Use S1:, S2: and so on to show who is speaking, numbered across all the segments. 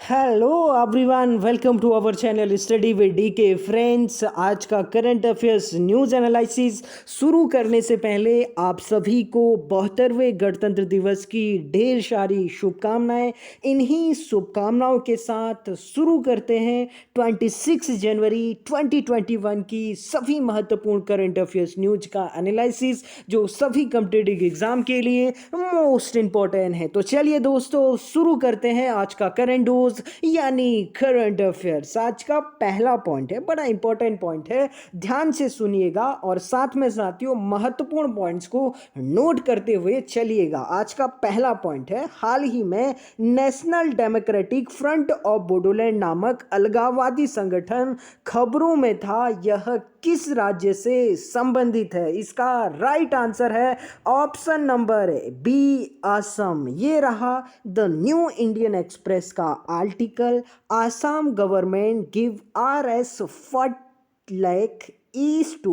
S1: Hello everyone, welcome to our channel study with DK friends. आज का current affairs news analysis शुरू करने से पहले आप सभी को 72वें गणतंत्र दिवस की ढेर सारी शुभकामनाएं। इन्हीं शुभकामनाओं के साथ शुरू करते हैं 26 जनवरी 2021 की सभी महत्वपूर्ण करंट अफेयर्स न्यूज का एनालिसिस, जो सभी कॉम्पिटिटिव एग्जाम के लिए मोस्ट इंपॉर्टेंट है। तो चलिए दोस्तों, शुरू करते हैं आज का करंट यानी करंट अफेयर्स। आज का पहला पॉइंट है, बड़ा इंपॉर्टेंट पॉइंट है, ध्यान से सुनिएगा और साथ में साथियों महत्वपूर्ण पॉइंट्स को नोट करते हुए चलिएगा। आज का पहला पॉइंट है, हाल ही में national democratic front of Bodoland नामक अलगाववादी संगठन खबरों में था। यह किस राज्य से संबंधित है? इसका राइट आंसर है ऑप्शन नंबर बी, असम। ये रहा द न्यू इंडियन एक्सप्रेस का article. Assam government give RS 40 lakh east to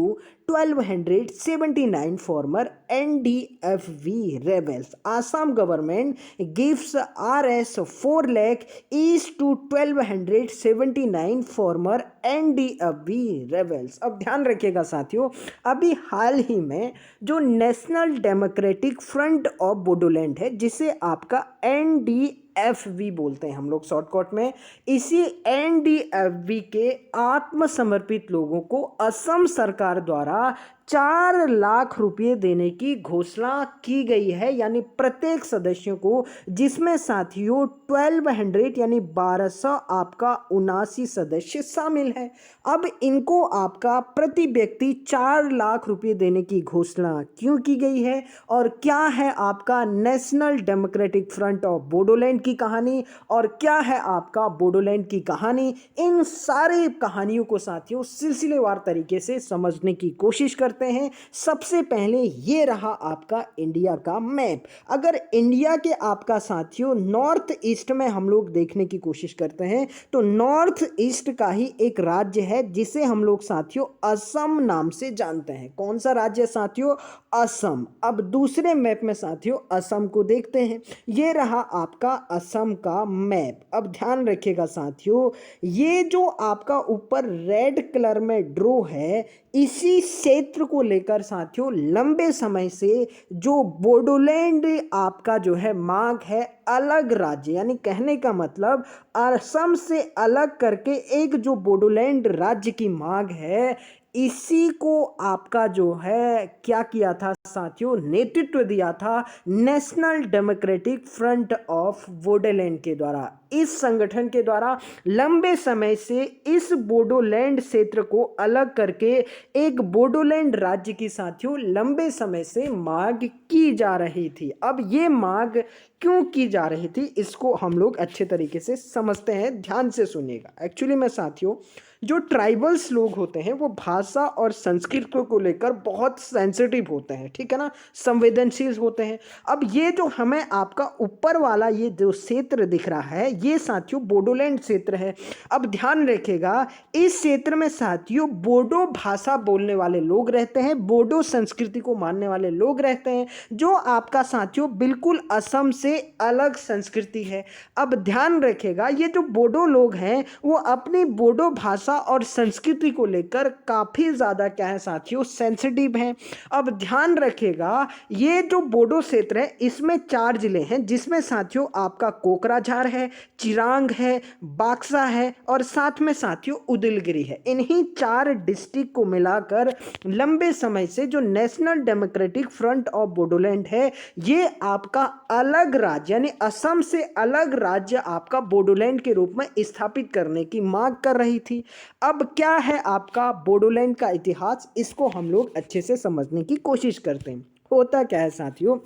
S1: 1279 former NDFV rebels. Assam government gives RS 4 lakh east to 1279 former NDFV rebels. अब ध्यान रखिएगा साथियों, अभी हाल ही में जो national democratic front of Bodoland है, जिसे आपका NDFV बोलते हैं हम लोग शॉर्टकट में, इसी NDFV के आत्मसमर्पित लोगों को असम सरकार द्वारा 4 लाख रुपए देने की घोषणा की गई है, यानी प्रत्येक सदस्य को, जिसमें साथियों 1200 यानी 1200 आपका 79 सदस्य शामिल है। अब इनको आपका प्रति व्यक्ति 4 लाख रुपए देने की घोषणा क्यों की गई है, और क्या है आपका national democratic front of Bodoland की कहानी, और क्या है आपका बोडोलैंड की कहानी, इन सारी कहानियों को साथियों सिलसिलेवार तरीके से समझने की कोशिश करते हैं। सबसे पहले ये रहा आपका इंडिया का मैप। अगर इंडिया के आपका साथियों नॉर्थ ईस्ट में हम लोग देखने की कोशिश करते हैं, तो नॉर्थ ईस्ट का ही एक राज्य है जिसे हम लोग साथियों असम नाम से जानते हैं। कौन सा राज्य साथियों? असम। अब दूसरे मैप में साथियों असम को देखते हैं। ये रहा आपका असम का मैप। अब ध्यान रखिएगा साथियों, ये जो आपका ऊपर रेड कलर में ड्रॉ है, इसी क्षेत्र को लेकर साथियों लंबे समय से जो बोडोलैंड आपका जो है मांग है अलग राज्य, यानी कहने का मतलब असम से अलग करके एक जो बोडोलैंड राज्य की मांग है, इसी को आपका जो है क्या किया था साथियों, नेतृत्व दिया था national democratic front of Bodoland के द्वारा। इस संगठन के द्वारा लंबे समय से इस बोडोलैंड क्षेत्र को अलग करके एक बोडोलैंड राज्य की साथियों लंबे समय से मांग की जा रही थी। अब ये मांग क्यों की जा रही थी, इसको हम लोग अच्छे तरीके से समझते हैं, ध्यान से सुनिएगा। एक्चुअली में साथियों, जो ट्राइबल्स लोग होते हैं वो भाषा और संस्कृति को लेकर बहुत सेंसिटिव होते हैं, ठीक है ना, संवेदनशील होते हैं। अब ये जो हमें आपका ऊपर वाला ये जो क्षेत्र दिख रहा है, ये साथियों बोडोलैंड क्षेत्र है। अब ध्यान रखिएगा, इस क्षेत्र में साथियों बोडो भाषा बोलने वाले लोग रहते हैं, बोडो संस्कृति को मानने वाले लोग रहते हैं, जो आपका साथियों बिल्कुल असम से अलग संस्कृति है। अब ध्यान रखिएगा, ये जो बोडो लोग हैं वो अपनी बोडो भाषा और संस्कृति को लेकर काफी ज्यादा क्या है साथियों, सेंसिटिव हैं। अब ध्यान रखिएगा, ये जो बोडो क्षेत्र है इसमें 4 जिले हैं, जिसमें साथियों आपका कोकराझार है, चिरांग है, बाक्सा है और साथ में साथियों उदलगिरी है। इन्हीं 4 डिस्ट्रिक्ट को मिलाकर लंबे समय से जो national democratic front of Bodoland है, ये आपका अलग राज्य यानी असम से अलग राज्य आपका बोडोलैंड के रूप में स्थापित करने की मांग कर रही थी। अब क्या है आपका बोडोलैंड का इतिहास, इसको हम लोग अच्छे से समझने की कोशिश करते हैं। होता क्या है साथियों,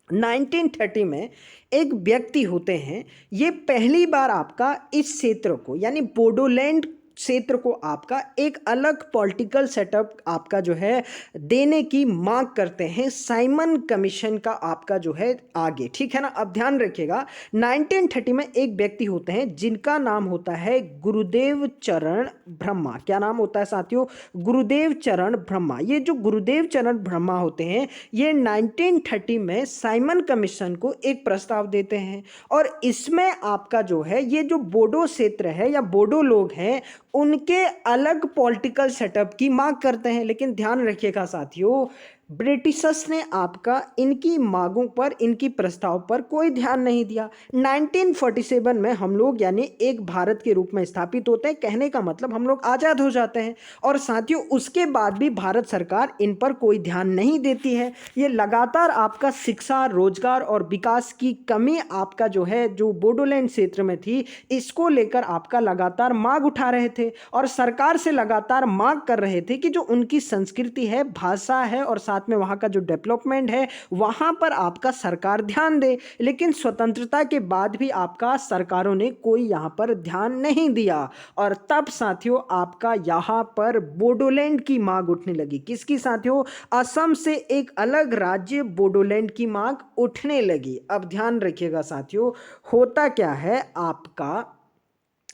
S1: 1930 में एक व्यक्ति होते हैं, ये पहली बार आपका इस क्षेत्र को यानी बोडोलैंड क्षेत्र को आपका एक अलग पॉलिटिकल सेटअप आपका जो है देने की मांग करते हैं साइमन कमीशन का आपका जो है आगे, ठीक है ना। अब ध्यान रखिएगा 1930 में एक व्यक्ति होते हैं जिनका नाम होता है गुरुदेव चरण ब्रह्मा। क्या नाम होता है साथियों? गुरुदेव चरण ब्रह्मा। ये जो गुरुदेव चरण ब्रह्मा होते हैं ये 1930 में साइमन कमीशन को एक प्रस्ताव देते हैं और इसमें आपका जो है ये जो बोडो क्षेत्र है या बोडो लोग हैं उनके अलग पॉलिटिकल सेटअप की मांग करते हैं। लेकिन ध्यान रखिएगा साथियों ब्रिटिशर्स ने आपका इनकी मांगों पर, इनकी प्रस्ताव पर कोई ध्यान नहीं दिया। 1947 में हम लोग यानी एक भारत के रूप में स्थापित होते हैं, कहने का मतलब हम लोग आज़ाद हो जाते हैं और साथियों उसके बाद भी भारत सरकार इन पर कोई ध्यान नहीं देती है। ये लगातार आपका शिक्षा, रोजगार और विकास की कमी आपका जो है जो बोडोलैंड क्षेत्र में थी इसको लेकर आपका लगातार मांग उठा रहे थे और सरकार से लगातार मांग कर रहे थे कि जो उनकी संस्कृति है, भाषा है और साथ में वहाँ का जो डेवलपमेंट है वहाँ पर आपका सरकार ध्यान दे। लेकिन स्वतंत्रता के बाद भी आपका सरकारों ने कोई यहाँ पर ध्यान नहीं दिया और तब साथियों आपका यहाँ पर बोडोलैंड की मांग उठने लगी। किसकी साथियों? असम से एक अलग राज्य बोडोलैंड की मांग उठने लगी। अब ध्यान रखिएगा साथियों होता क्या है आपका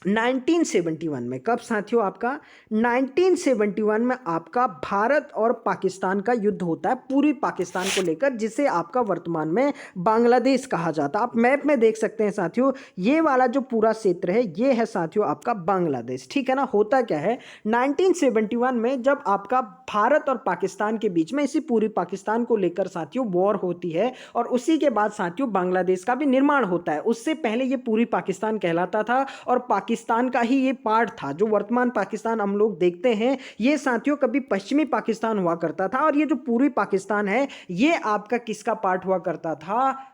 S1: 1971 में, कब साथियों? आपका 1971 में आपका भारत और पाकिस्तान का युद्ध होता है पूरी पाकिस्तान को लेकर, जिसे आपका वर्तमान में बांग्लादेश कहा जाता है। आप मैप में देख सकते हैं साथियों ये वाला जो पूरा क्षेत्र है ये है साथियों आपका बांग्लादेश, ठीक है ना। होता क्या है 1971 में जब आपका भारत और पाकिस्तान के बीच में इसी पूरी पाकिस्तान को लेकर साथियों वॉर होती है और उसी के बाद साथियों बांग्लादेश का भी निर्माण होता है। उससे पहले ये पूरी पाकिस्तान कहलाता था और पाकिस्तान का ही ये पार्ट था। जो वर्तमान पाकिस्तान हम लोग देखते हैं ये साथियों कभी पश्चिमी पाकिस्तान हुआ करता था और ये जो पूरी पाकिस्तान है ये आपका किसका पार्ट हुआ करता था?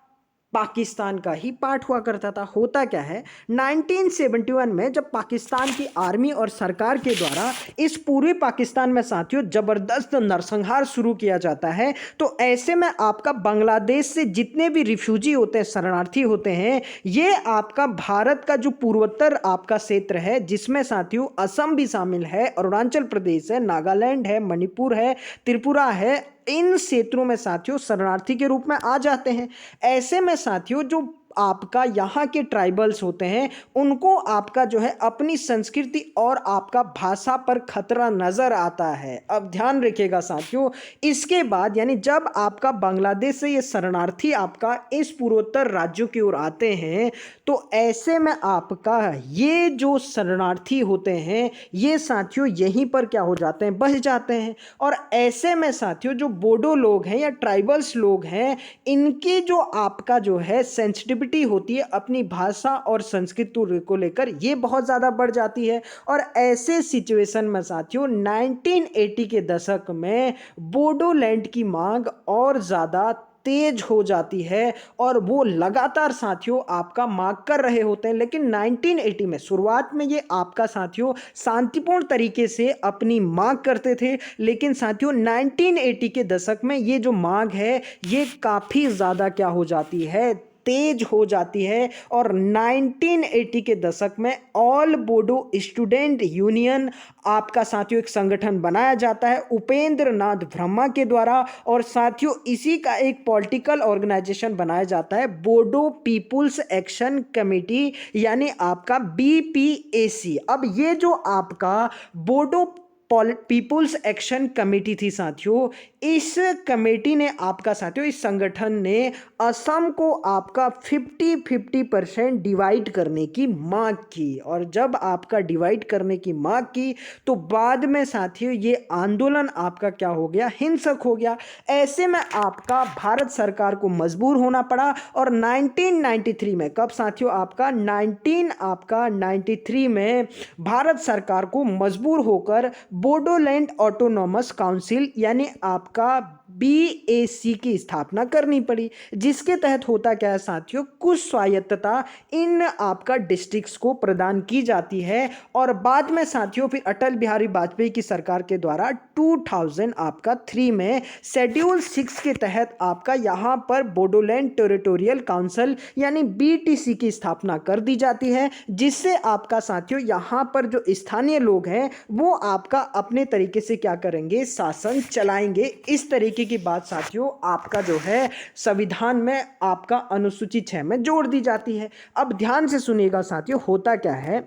S1: पाकिस्तान का ही पार्ट हुआ करता था। होता क्या है 1971 में जब पाकिस्तान की आर्मी और सरकार के द्वारा इस पूरे पाकिस्तान में साथियों जबरदस्त नरसंहार शुरू किया जाता है तो ऐसे में आपका बांग्लादेश से जितने भी रिफ्यूजी होते हैं, शरणार्थी होते हैं, ये आपका भारत का जो पूर्वोत्तर आपका क्षेत्र है जिसमें साथियों असम भी शामिल है, अरुणाचल प्रदेश है, नागालैंड है, मणिपुर है, त्रिपुरा है, इन क्षेत्रों में साथियों शरणार्थी के रूप में आ जाते हैं। ऐसे में साथियों जो आपका यहाँ के ट्राइबल्स होते हैं उनको आपका जो है अपनी संस्कृति और आपका भाषा पर खतरा नजर आता है। अब ध्यान रखिएगा साथियों इसके बाद यानी जब आपका बांग्लादेश से ये शरणार्थी आपका इस पूर्वोत्तर राज्यों की ओर आते हैं तो ऐसे में आपका ये जो शरणार्थी होते हैं ये साथियों यहीं पर क्या हो जाते हैं? बस जाते हैं। और ऐसे में साथियों जो बोडो लोग हैं या ट्राइबल्स लोग हैं इनकी जो आपका जो है सेंसिटिविटी होती है अपनी भाषा और संस्कृति को लेकर ये बहुत ज़्यादा बढ़ जाती है। और ऐसे सिचुएशन में साथियों 1980 के दशक में बोडोलैंड की मांग और ज़्यादा तेज हो जाती है और वो लगातार साथियों आपका मांग कर रहे होते हैं। लेकिन 1980 में शुरुआत में ये आपका साथियों शांतिपूर्ण तरीके से अपनी मांग करते थे, लेकिन साथियों 1980 के दशक में ये जो मांग है ये काफ़ी ज़्यादा क्या हो जाती है? तेज हो जाती है और 1980 के दशक में ऑल बोडो स्टूडेंट यूनियन आपका साथियों एक संगठन बनाया जाता है उपेंद्र नाथ ब्रह्मा के द्वारा और साथियों इसी का एक पॉलिटिकल ऑर्गेनाइजेशन बनाया जाता है बोडो पीपुल्स एक्शन कमेटी यानी आपका BPAC। अब ये जो आपका बोडो पीपुल्स एक्शन कमेटी थी साथियों इस कमेटी ने आपका साथियों इस संगठन ने असम को आपका 50-50% डिवाइड करने की मांग की और जब आपका डिवाइड करने की मांग की तो बाद में साथियों ये आंदोलन आपका क्या हो गया? हिंसक हो गया। ऐसे में आपका भारत सरकार को मजबूर होना पड़ा और 1993 में कब साथियों आपका 1993 में भारत सरकार को मजबूर होकर बोडोलैंड ऑटोनॉमस काउंसिल यानी आपका BAC की स्थापना करनी पड़ी, जिसके तहत होता क्या है साथियों, कुछ स्वायत्तता इन आपका डिस्ट्रिक्ट्स को प्रदान की जाती है। और बाद में साथियों फिर अटल बिहारी वाजपेयी की सरकार के द्वारा 2003 में शेड्यूल 6 के तहत आपका यहाँ पर बोडोलैंड टेरिटोरियल काउंसिल यानी BTC की स्थापना कर दी जाती है, जिससे आपका साथियों यहाँ पर जो स्थानीय लोग हैं वो आपका अपने तरीके से क्या करेंगे, शासन चलाएंगे। इस तरीके की बात साथियों आपका जो है संविधान में आपका अनुसूची 6 में जोड़ दी जाती है। अब ध्यान से सुनिएगा साथियों, होता क्या है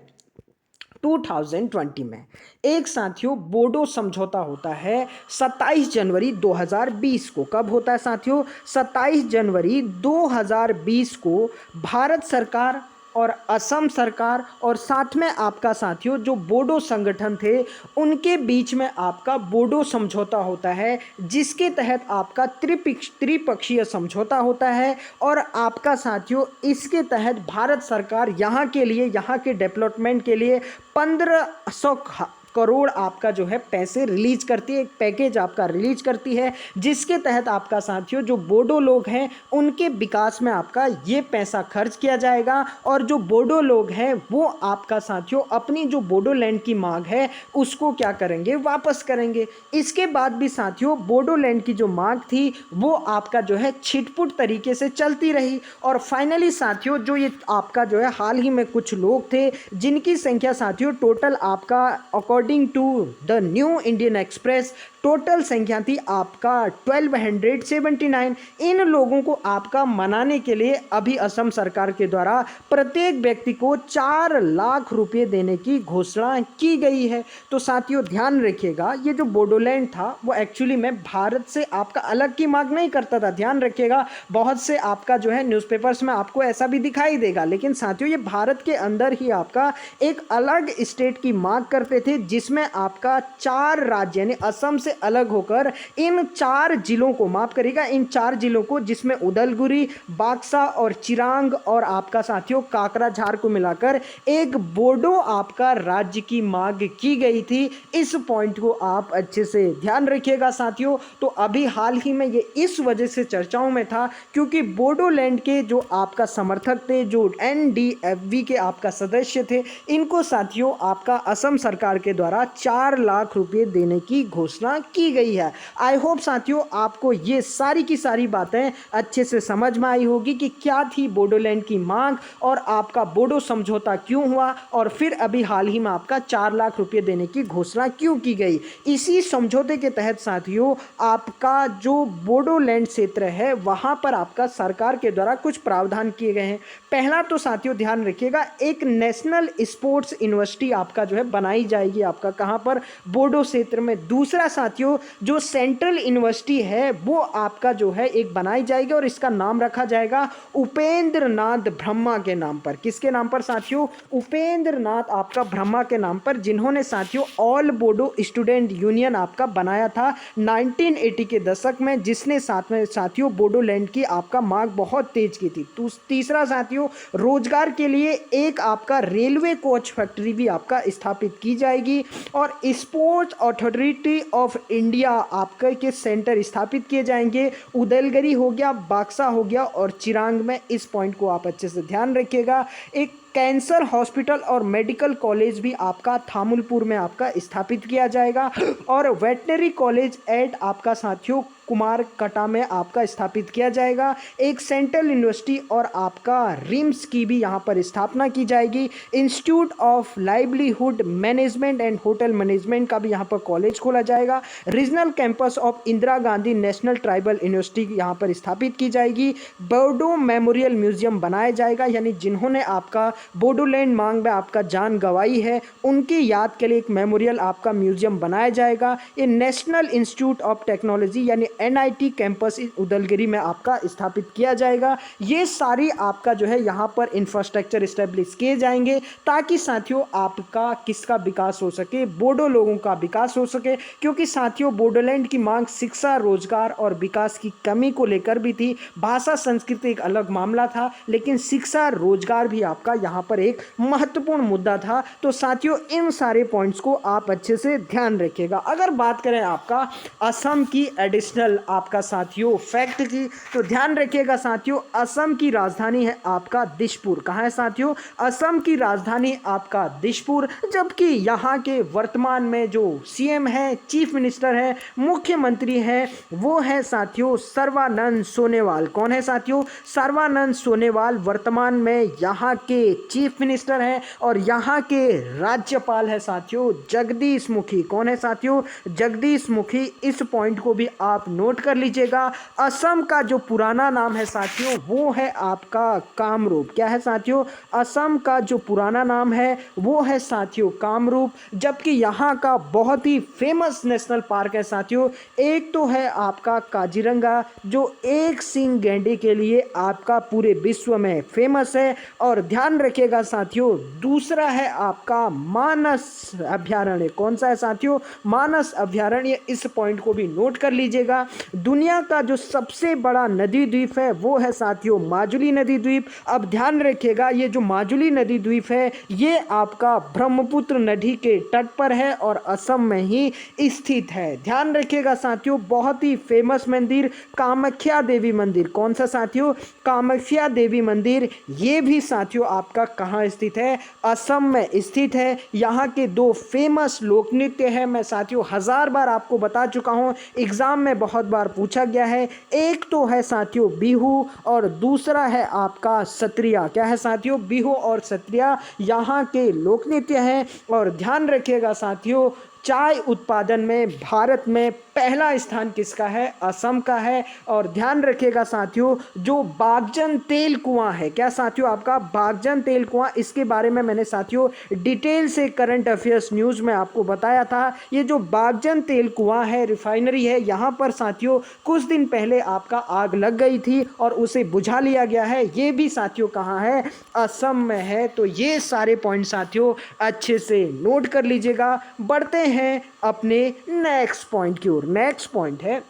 S1: 2020 में एक साथियों बोडो समझौता होता है 27 जनवरी 2020 को। कब होता है साथियों, 27 जनवरी 2020 को भारत सरकार और असम सरकार और साथ में आपका साथियों जो बोडो संगठन थे उनके बीच में आपका बोडो समझौता होता है, जिसके तहत आपका त्रिपक्षीय समझौता होता है। और आपका साथियों इसके तहत भारत सरकार यहाँ के लिए, यहाँ के डेवलपमेंट के लिए 1500 करोड़ आपका जो है पैसे रिलीज करती है, एक पैकेज आपका रिलीज करती है, जिसके तहत आपका साथियों जो बोडो लोग हैं उनके विकास में आपका ये पैसा खर्च किया जाएगा। और जो बोडो लोग हैं वो आपका साथियों अपनी जो बोडोलैंड की मांग है उसको क्या करेंगे, वापस करेंगे। इसके बाद भी साथियों बोडोलैंड की जो मांग थी वो आपका जो है छिटपुट तरीके से चलती रही। और फाइनली साथियों जो ये आपका जो है हाल ही में कुछ लोग थे जिनकी संख्या साथियों टोटल आपका according to the New Indian Express total संख्या थी आपका 1279। इन लोगों को आपका मनाने के लिए अभी असम सरकार के द्वारा प्रत्येक व्यक्ति को 4 लाख रुपए देने की घोषणा की गई है। तो साथियों ध्यान रखिएगा, ये जो बोडोलैंड था वो एक्चुअली में भारत से आपका अलग की मांग नहीं करता था। ध्यान रखिएगा, बहुत से आपका जो है न्यूज़पेपर्स में आपको ऐसा भी दिखाई देगा, लेकिन साथियों ये भारत के अंदर ही आपका एक अलग स्टेट की मांग करते थे, जिसमें आपका 4 राज्य यानी असम से अलग होकर इन 4 जिलों को, माफ करिएगा, इन 4 जिलों को जिसमें उदलगुरी, बाक्सा और चिरांग और आपका साथियों काकराझार को मिलाकर एक बोडो आपका राज्य की मांग की गई थी। इस पॉइंट को आप अच्छे से ध्यान रखिएगा साथियों। तो अभी हाल ही में ये इस वजह से चर्चाओं में था क्योंकि बोडोलैंड के जो आपका समर्थक थे, जो NDFV के आपका सदस्य थे, इनको साथियों आपका असम सरकार के द्वारा 4 लाख रुपए देने की घोषणा की गई है। आई होप साथियों आपको ये सारी की सारी बातें अच्छे से समझ में आई होगी कि क्या थी बोडोलैंड की मांग और आपका बोडो समझौता क्यों हुआ और फिर अभी हाल ही में आपका 4 लाख रुपए देने की घोषणा क्यों की गई। इसी समझौते के तहत साथियों आपका जो बोडोलैंड क्षेत्र है वहां पर आपका सरकार के द्वारा कुछ प्रावधान किए गए हैं। पहला तो साथियों ध्यान रखिएगा, एक नेशनल स्पोर्ट्स यूनिवर्सिटी आपका जो है बनाई जाएगी आपका कहां पर, बोडो क्षेत्र में। दूसरा साथियों जो सेंट्रल यूनिवर्सिटी है वो आपका जो है एक बनाई जाएगी और इसका नाम रखा जाएगा उपेंद्र नाथ ब्रह्मा के नाम पर। किसके नाम पर साथियों, उपेंद्र नाथ आपका ब्रह्मा के नाम पर, जिन्होंने साथियों ऑल बोडो स्टूडेंट यूनियन आपका बनाया था 1980 के दशक में, जिसने साथ में साथियों बोडोलैंड की आपका मांग बहुत तेज की थी। तीसरा साथियों रोजगार के लिए एक आपका रेलवे कोच फैक्ट्री भी आपका स्थापित की जाएगी और स्पोर्ट्स अथॉरिटी ऑफ इंडिया आपका के सेंटर स्थापित किए जाएंगे। उदलगुरी हो गया, बाक्सा हो गया और चिरांग में। इस पॉइंट को आप अच्छे से ध्यान रखिएगा। एक कैंसर हॉस्पिटल और मेडिकल कॉलेज भी आपका थामुलपुर में आपका स्थापित किया जाएगा और वेटनरी कॉलेज एट आपका साथियों कुमार कटा में आपका स्थापित किया जाएगा। एक सेंट्रल यूनिवर्सिटी और आपका रिम्स की भी यहाँ पर स्थापना की जाएगी। Institute of livelihood management and hotel management का भी यहाँ पर कॉलेज खोला जाएगा। Regional campus of Indira Gandhi national tribal university यहाँ पर स्थापित की जाएगी। बोडो मेमोरियल म्यूजियम बनाया जाएगा, यानी जिन्होंने आपका बोडोलैंड मांग में आपका जान गंवाई है उनकी याद के लिए एक मेमोरियल आपका म्यूजियम बनाया जाएगा। ये नेशनल इंस्टीट्यूट ऑफ टेक्नोलॉजी यानी NIT कैंपस उदलगिरी में आपका स्थापित किया जाएगा। ये सारी आपका जो है यहाँ पर इंफ्रास्ट्रक्चर इस्टेब्लिश किए जाएंगे ताकि साथियों आपका किसका विकास हो सके, बोडो लोगों का विकास हो सके। क्योंकि साथियों बोडोलैंड की मांग शिक्षा, रोजगार और विकास की कमी को लेकर भी थी। भाषा संस्कृति एक अलग मामला था, लेकिन शिक्षा रोजगार भी आपका यहाँ पर एक महत्वपूर्ण मुद्दा था। तो साथियों इन सारे पॉइंट्स को आप अच्छे से ध्यान रखिएगा। अगर बात करें आपका असम की एडिशनल आपका साथियों फैक्ट की, तो ध्यान रखिएगा साथियों, असम की राजधानी है आपका दिसपुर। कहाँ है साथियों? असम की राजधानी आपका दिसपुर। जबकि यहाँ के वर्तमान में जो सीएम है, चीफ मिनिस्टर है, मुख्यमंत्री है, वो है साथियों सर्बानंद सोनोवाल। कौन है साथियों? सर्बानंद सोनोवाल वर्तमान में यहाँ के चीफ मिनिस्टर हैं। और यहाँ के राज्यपाल है साथियों जगदीश मुखी। कौन है साथियों? जगदीश मुखी। इस पॉइंट को भी आप नोट कर लीजिएगा। असम का जो पुराना नाम है साथियों वो है आपका कामरूप। क्या है साथियों? असम का जो पुराना नाम है वो है साथियों कामरूप। जबकि यहाँ का बहुत ही फेमस नेशनल पार्क है साथियों, एक तो है आपका काजीरंगा जो एक सींग गैंडे के लिए आपका पूरे विश्व में फेमस है। और ध्यान रखिएगा साथियों दूसरा है आपका मानस अभ्यारण्य। कौन सा है साथियों? मानस अभ्यारण्य। इस पॉइंट को भी नोट कर लीजिएगा। दुनिया का जो सबसे बड़ा नदी द्वीप है वो है साथियों माजुली नदी द्वीप। अब ध्यान रखिएगा ये जो माजुली नदी द्वीप है ये आपका ब्रह्मपुत्र नदी के तट पर है और असम में ही स्थित है। ध्यान रखिएगा साथियों बहुत ही फेमस मंदिर कामाख्या देवी मंदिर। कौन सा साथियों? कामाख्या देवी मंदिर। ये भी साथियों आपका कहाँ स्थित है? असम में स्थित है। यहाँ के दो फेमस लोक नृत्य है, मैं साथियों 1000 बार आपको बता चुका हूँ, एग्जाम में बहुत बार पूछा गया है। एक तो है साथियों बिहू और दूसरा है आपका सत्रिया। क्या है साथियों? बिहू और सत्रिया यहाँ के लोक नृत्य हैं। और ध्यान रखिएगा साथियों चाय उत्पादन में भारत में पहला स्थान किसका है? असम का है। और ध्यान रखिएगा साथियों जो बागजन तेल कुआं है, क्या साथियों आपका बागजन तेल कुआं, इसके बारे में मैंने साथियों डिटेल से करंट अफेयर्स न्यूज़ में आपको बताया था। ये जो बागजन तेल कुआं है रिफाइनरी है, यहाँ पर साथियों कुछ दिन पहले आपका आग लग गई थी और उसे बुझा लिया गया है। ये भी साथियों कहाँ है? असम में है। तो ये सारे पॉइंट साथियों अच्छे से नोट कर लीजिएगा। बढ़ते हैं अपने नेक्स्ट पॉइंट की ओर। नेक्स्ट पॉइंट है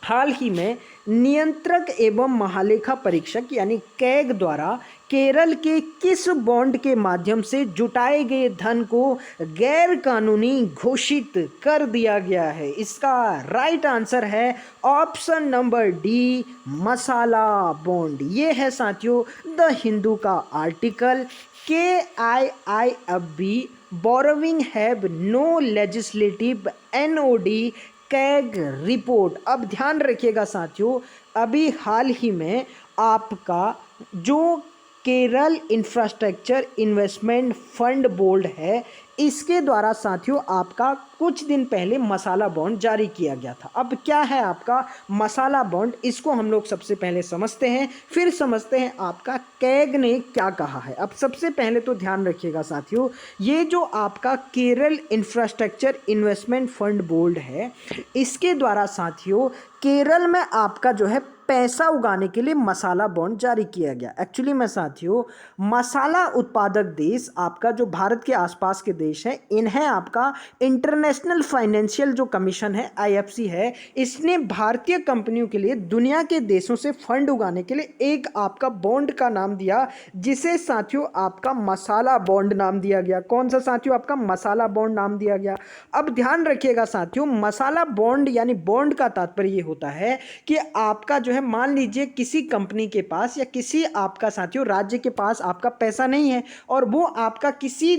S1: हाल ही में नियंत्रक एवं महालेखा परीक्षक यानी कैग द्वारा केरल के किस बॉन्ड के माध्यम से जुटाए गए धन को गैर कानूनी घोषित कर दिया गया है? इसका राइट आंसर है ऑप्शन नंबर डी मसाला बॉन्ड। ये है साथियों द हिंदू का article KIIFB borrowing have no legislative NOD CAG report. अब ध्यान रखिएगा साथियों अभी हाल ही में आपका जो Kerala infrastructure investment fund board है इसके द्वारा साथियों आपका कुछ दिन पहले मसाला बॉन्ड जारी किया गया था। अब क्या है आपका मसाला बॉन्ड, इसको हम लोग सबसे पहले समझते हैं, फिर समझते हैं आपका कैग ने क्या कहा है। अब सबसे पहले तो ध्यान रखिएगा साथियों ये जो आपका Kerala infrastructure investment fund board है इसके द्वारा साथियों केरल में आपका जो है पैसा उगाने के लिए मसाला बॉन्ड जारी किया गया। एक्चुअली में साथियों मसाला उत्पादक देश आपका जो भारत के आसपास के देश हैं इन्हें आपका इंटरनेशनल फाइनेंशियल जो कमीशन है IFC है, इसने भारतीय कंपनियों के लिए दुनिया के देशों से फंड उगाने के लिए एक आपका बॉन्ड का नाम दिया जिसे साथियों आपका मसाला बॉन्ड नाम दिया गया। कौन सा साथियों? आपका मसाला बॉन्ड नाम दिया गया। अब ध्यान रखिएगा साथियों मसाला बॉन्ड यानी बॉन्ड का तात्पर्य ये होता है कि आपका जो है मान लीजिए किसी कंपनी के पास या किसी आपका साथियों राज्य के पास आपका पैसा नहीं है और वो आपका किसी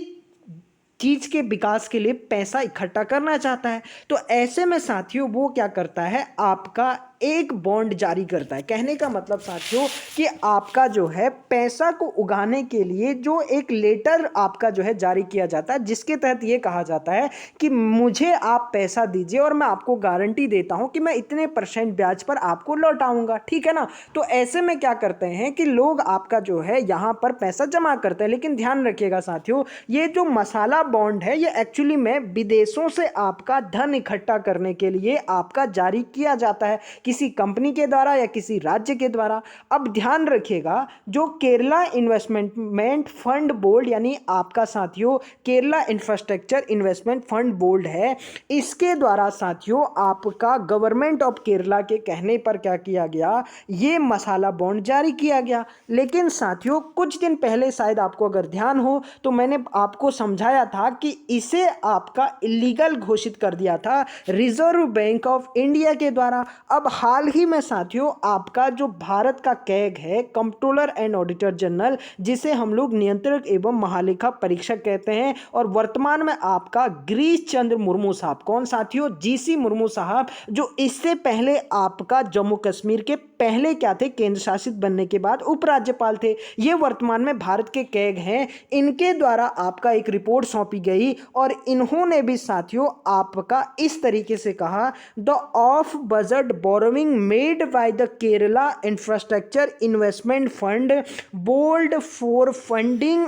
S1: चीज के विकास के लिए पैसा इकट्ठा करना चाहता है, तो ऐसे में साथियों वो क्या करता है आपका एक बॉन्ड जारी करता है। कहने का मतलब साथियों कि आपका जो है पैसा को उगाने के लिए जो एक लेटर आपका जो है जारी किया जाता है जिसके तहत ये कहा जाता है कि मुझे आप पैसा दीजिए और मैं आपको गारंटी देता हूं कि मैं इतने % ब्याज पर आपको लौटाऊंगा, ठीक है ना। तो ऐसे में क्या करते हैं कि लोग आपका जो है यहाँ पर पैसा जमा करते हैं। लेकिन ध्यान रखिएगा साथियों ये जो मसाला बॉन्ड है ये एक्चुअली में विदेशों से आपका धन इकट्ठा करने के लिए आपका जारी किया जाता है। किसी कंपनी के द्वारा या किसी राज्य के द्वारा। अब ध्यान रखिएगा, जो केरला इन्वेस्टमेंट फंड बोर्ड यानी आपका साथियों Kerala infrastructure investment fund board है, इसके द्वारा साथियों आपका गवर्नमेंट ऑफ केरला के कहने पर क्या किया गया, ये मसाला बॉन्ड जारी किया गया। लेकिन साथियों कुछ दिन पहले शायद आपको अगर ध्यान हो तो मैंने आपको समझाया था कि इसे आपका इलीगल घोषित कर दिया था रिजर्व बैंक ऑफ इंडिया के द्वारा। अब हाल ही में साथियों आपका जो भारत का कैग है, कंट्रोलर एंड ऑडिटर जनरल, जिसे हम लोग नियंत्रक एवं महालेखा परीक्षक कहते हैं, और वर्तमान में आपका गिरीश चंद्र मुर्मू साहब, कौन साथियों, जीसी मुर्मू साहब, जो इससे पहले आपका जम्मू कश्मीर के पहले क्या थे, केंद्र शासित बनने के बाद उपराज्यपाल थे, ये वर्तमान में भारत के कैग हैं। इनके द्वारा आपका एक रिपोर्ट सौंपी गई और इन्होंने भी साथियों आपका इस तरीके से कहा, the of budget borrowing made by the Kerala infrastructure investment fund board for funding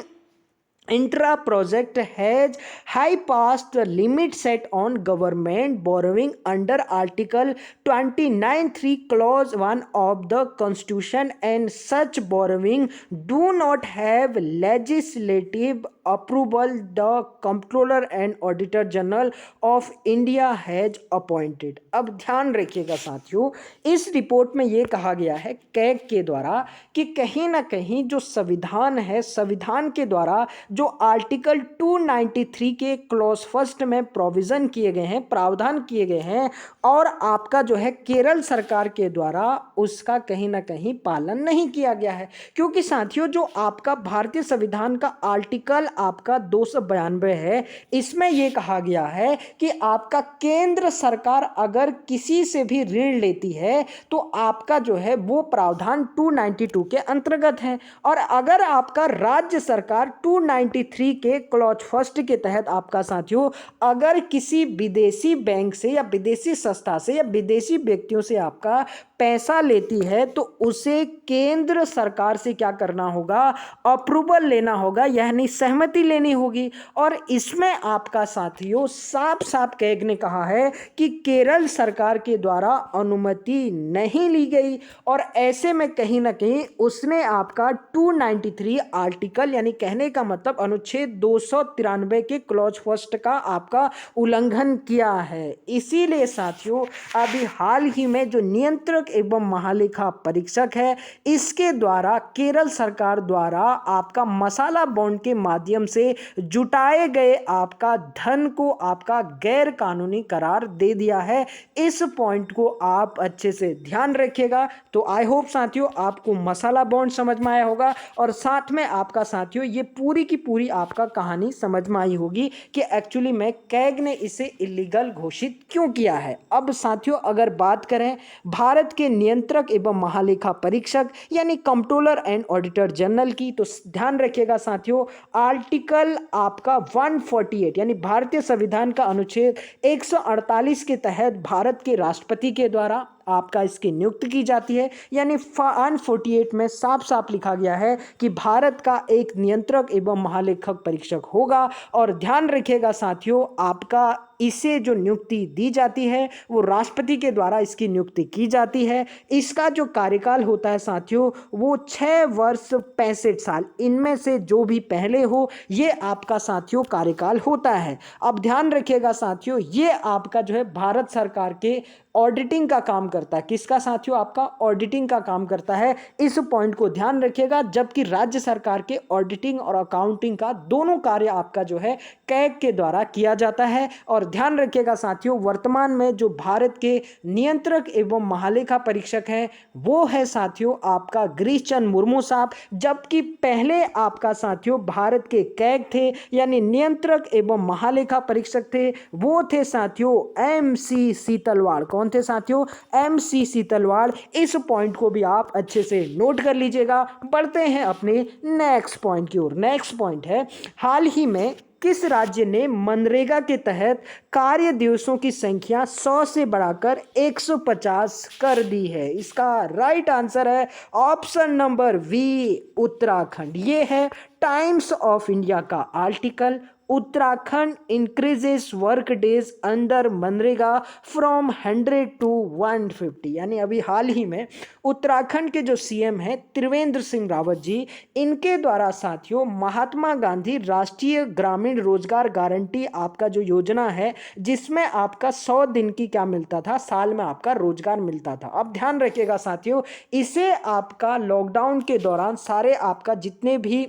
S1: intra project has high past the limit set on government borrowing under article 29(3) clause 1 of the constitution and such borrowing do not have legislative approval the controller and auditor general of India has appointed. अब ध्यान रखिएगा साथियों, इस report में यह कहा गया है कैग के द्वारा कि कहीं ना कहीं जो संविधान है, संविधान के द्वारा जो आर्टिकल 293 के क्लॉज फर्स्ट में प्रोविजन किए गए हैं, प्रावधान किए गए हैं, और आपका जो है केरल सरकार के द्वारा उसका कहीं ना कहीं पालन नहीं किया गया है। क्योंकि साथियों जो आपका भारतीय संविधान का आर्टिकल आपका 292 है, इसमें यह कहा गया है कि आपका केंद्र सरकार अगर किसी से भी ऋण लेती है तो आपका जो है वो प्रावधान 292 के अंतर्गत है, और अगर आपका राज्य सरकार 293 के क्लॉज फर्स्ट के तहत आपका साथियों अगर किसी विदेशी बैंक से या विदेशी संस्था से या विदेशी व्यक्तियों से आपका पैसा लेती है तो उसे केंद्र सरकार से क्या करना होगा, अप्रूवल लेना होगा, यानी सहमति लेनी होगी। और इसमें आपका साथियों साफ साफ कैग ने कहा है कि केरल सरकार के द्वारा अनुमति नहीं ली गई, और ऐसे में कहीं ना कहीं उसने आपका 293 आर्टिकल यानी कहने का मतलब अनुच्छेद 293 के क्लॉज फर्स्ट का आपका उल्लंघन किया है। इसीलिए साथियों अभी हाल ही में जो नियंत्रक एवं महालेखा परीक्षक है, इसके द्वारा केरल सरकार द्वारा आपका मसाला बॉन्ड के माध्यम से जुटाए गए आपका धन को आपका गैर कानूनी करार दे दिया है। इस पॉइंट को आप अच्छे से ध्यान रखिएगा। तो आई होप साथियों आपको मसाला बॉन्ड समझ में आया होगा, और साथ में आपका साथियों ये पूरी की पूरी आपका कहानी समझ में आई होगी कि एक्चुअली में कैग ने इसे इलीगल घोषित क्यों किया है। अब साथियों अगर बात करें भारत के नियंत्रक एवं महालेखा परीक्षक यानी कंट्रोलर एंड ऑडिटर जनरल की, तो ध्यान रखिएगा साथियों आर्टिकल आपका 148 यानी भारतीय संविधान का अनुच्छेद 148 के तहत भारत के राष्ट्रपति के द्वारा आपका इसकी नियुक्ति की जाती है। यानी 148 में साफ साफ लिखा गया है कि भारत का एक नियंत्रक एवं महालेखक परीक्षक होगा, और ध्यान रखिएगा साथियों आपका इसे जो नियुक्ति दी जाती है वो राष्ट्रपति के द्वारा इसकी नियुक्ति की जाती है। इसका जो कार्यकाल होता है साथियों वो 6 वर्ष 65 साल, इनमें से जो भी पहले हो ये आपका साथियों कार्यकाल होता है। अब ध्यान रखिएगा साथियों ये आपका जो है भारत सरकार के ऑडिटिंग का काम करता है। किसका साथियों, आपका ऑडिटिंग का काम करता है। इस पॉइंट को ध्यान रखिएगा, जबकि राज्य सरकार के ऑडिटिंग और अकाउंटिंग का दोनों कार्य आपका जो है कैग के द्वारा किया जाता है। और ध्यान रखिएगा साथियों वर्तमान में जो भारत के नियंत्रक एवं महालेखा परीक्षक है वो है साथियों आपका गिरीश चंद्र मुर्मू साहब, जबकि पहले आपका साथियों भारत के कैग थे यानी नियंत्रक एवं महालेखा परीक्षक थे, वो थे साथियों MC सीतलवाड़। कौन थे साथियों, MC सीतलवाड़। इस पॉइंट को भी आप अच्छे से नोट कर लीजिएगा। बढ़ते हैं अपने नेक्स्ट पॉइंट की ओर। नेक्स्ट पॉइंट है हाल ही में किस राज्य ने मनरेगा के तहत कार्य दिवसों की संख्या 100 से बढ़ाकर 150 कर दी है। इसका राइट आंसर है ऑप्शन नंबर बी उत्तराखंड। ये है टाइम्स ऑफ इंडिया का article Uttarakhand increases work days under मनरेगा फ्रॉम 100 टू 150। यानी अभी हाल ही में उत्तराखंड के जो सीएम हैं त्रिवेंद्र सिंह रावत जी, इनके द्वारा साथियों महात्मा गांधी राष्ट्रीय ग्रामीण रोजगार गारंटी आपका जो योजना है, जिसमें आपका 100 दिन की क्या मिलता था, साल में आपका रोजगार मिलता था। अब ध्यान रखिएगा साथियों, इसे आपका लॉकडाउन के दौरान सारे आपका जितने भी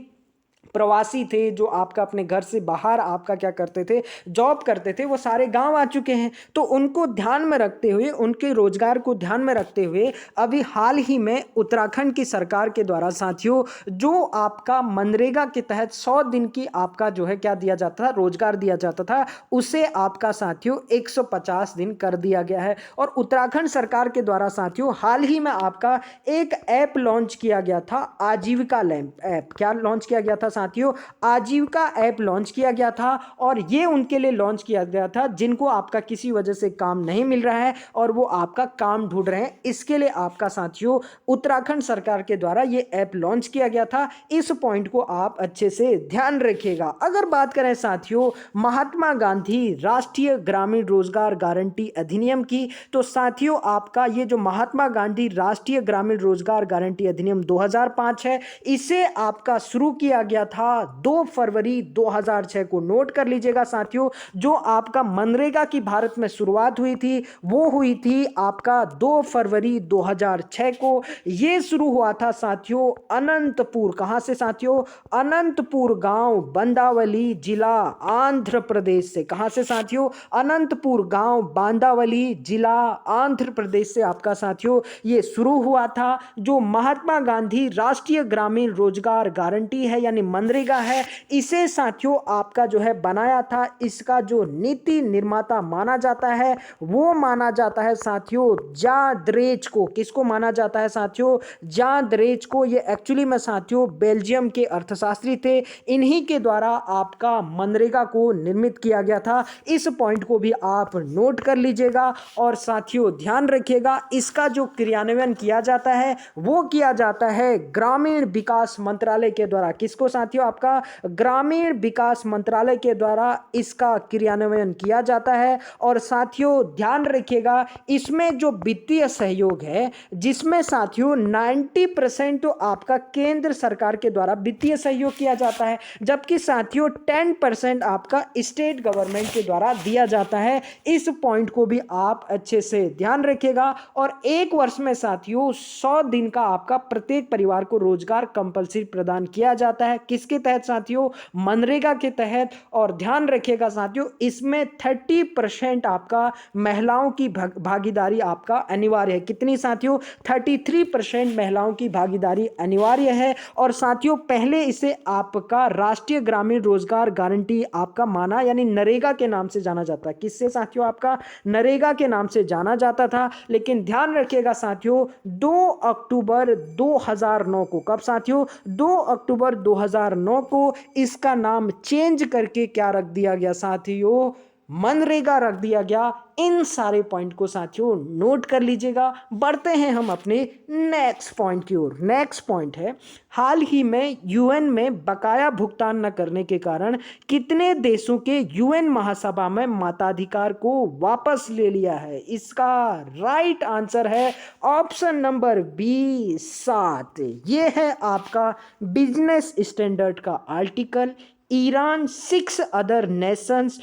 S1: प्रवासी थे जो आपका अपने घर से बाहर आपका क्या करते थे, जॉब करते थे, वो सारे गांव आ चुके हैं। तो उनको ध्यान में रखते हुए, उनके रोजगार को ध्यान में रखते हुए अभी हाल ही में उत्तराखंड की सरकार के द्वारा साथियों जो आपका मनरेगा के तहत 100 दिन की आपका जो है क्या दिया जाता था, रोजगार दिया जाता था, उसे आपका साथियों 150 दिन कर दिया गया है। और उत्तराखंड सरकार के द्वारा साथियों हाल ही में आपका एक ऐप लॉन्च किया गया था, आजीविका लैंप ऐप। क्या लॉन्च किया गया था साथियों? आजीविका ऐप लॉन्च किया गया था। और ये उनके लिए लॉन्च किया गया था जिनको आपका किसी वजह से काम नहीं मिल रहा है और वो आपका काम ढूंढ रहे हैं। इसके लिए आपका साथियों उत्तराखंड सरकार के द्वारा ये ऐप लॉन्च किया गया था। इस पॉइंट को आप अच्छे से ध्यान रखिएगा। अगर बात करें साथियों महात्मा गांधी राष्ट्रीय ग्रामीण रोजगार गारंटी अधिनियम की, तो साथियों आपका ये जो महात्मा गांधी राष्ट्रीय ग्रामीण रोजगार गारंटी अधिनियम 2005 है, इसे आपका शुरू किया गया था 2 फरवरी 2006 को। नोट कर लीजिएगा साथियों, जो आपका मनरेगा की भारत में शुरुआत हुई थी वो हुई थी आपका 2 फरवरी 2006 को। ये शुरू हुआ था साथियों अनंतपुर, कहां से साथियों? अनंतपुर गांव, बंदावली जिला, आंध्र प्रदेश से। कहां से साथियों? अनंतपुर गांव, बांदावली जिला, आंध्र प्रदेश से आपका साथियों ये शुरू हुआ था। जो महात्मा गांधी राष्ट्रीय ग्रामीण रोजगार गारंटी है यानी मनरेगा है, इसे साथियों आपका जो है बनाया था। इसका जो नीति निर्माता माना जाता है वो माना जाता है साथियों जाद्रेज को। किसको माना जाता है साथियों? जाद्रेज को। ये एक्चुअली में साथियों बेल्जियम के अर्थशास्त्री थे, इन्हीं के द्वारा आपका मनरेगा को निर्मित किया गया था। इस पॉइंट को भी आप नोट कर लीजिएगा। और साथियों ध्यान रखिएगा, इसका जो क्रियान्वयन किया जाता है वो किया जाता है ग्रामीण विकास मंत्रालय के द्वारा। किसको साथियों? आपका ग्रामीण विकास मंत्रालय के द्वारा इसका क्रियान्वयन किया जाता है। और साथियों ध्यान रखिएगा, इसमें जो वित्तीय सहयोग है, जिसमें साथियों 90% तो आपका केंद्र सरकार के द्वारा वित्तीय सहयोग किया जाता है, जबकि साथियों 10% आपका स्टेट गवर्नमेंट के द्वारा दिया जाता है। इस पॉइंट को भी आप अच्छे से ध्यान रखिएगा। और एक वर्ष में साथियों 100 दिन का आपका प्रत्येक परिवार को रोजगार कंपल्सरी प्रदान किया जाता है। किसके तहत साथियों? मनरेगा के तहत। और ध्यान रखिएगा साथियों, इसमें 30% आपका महिलाओं की भागीदारी आपका अनिवार्य है। कितनी साथियों? 33% महिलाओं की भागीदारी अनिवार्य है। और साथियों पहले इसे आपका राष्ट्रीय ग्रामीण रोजगार गारंटी आपका माना, यानी नरेगा के नाम से जाना जाता है। किससे साथियों? आपका नरेगा के नाम से जाना जाता था। लेकिन ध्यान रखिएगा साथियों 2 अक्टूबर 2009 को, कब साथियों? 2 अक्टूबर 2009 को इसका नाम चेंज करके क्या रख दिया गया साथियों? मनरेगा रख दिया गया। इन सारे पॉइंट को साथियों नोट कर लीजिएगा। बढ़ते हैं हम अपने नेक्स्ट पॉइंट की ओर। नेक्स्ट पॉइंट है, हाल ही में यूएन में बकाया भुगतान न करने के कारण कितने देशों के यूएन महासभा में मताधिकार को वापस ले लिया है? इसका राइट आंसर है ऑप्शन नंबर बी 7। ये है आपका बिजनेस स्टैंडर्ड का article. Iran, 6 other nations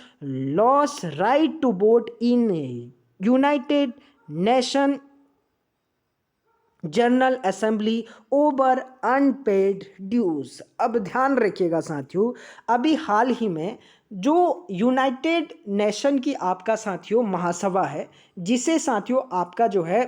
S1: lost right to vote in United Nations general assembly over unpaid dues. अब ध्यान रखिएगा साथियों, अभी हाल ही में जो यूनाइटेड नेशन की आपका साथियों महासभा है, जिसे साथियों आपका जो है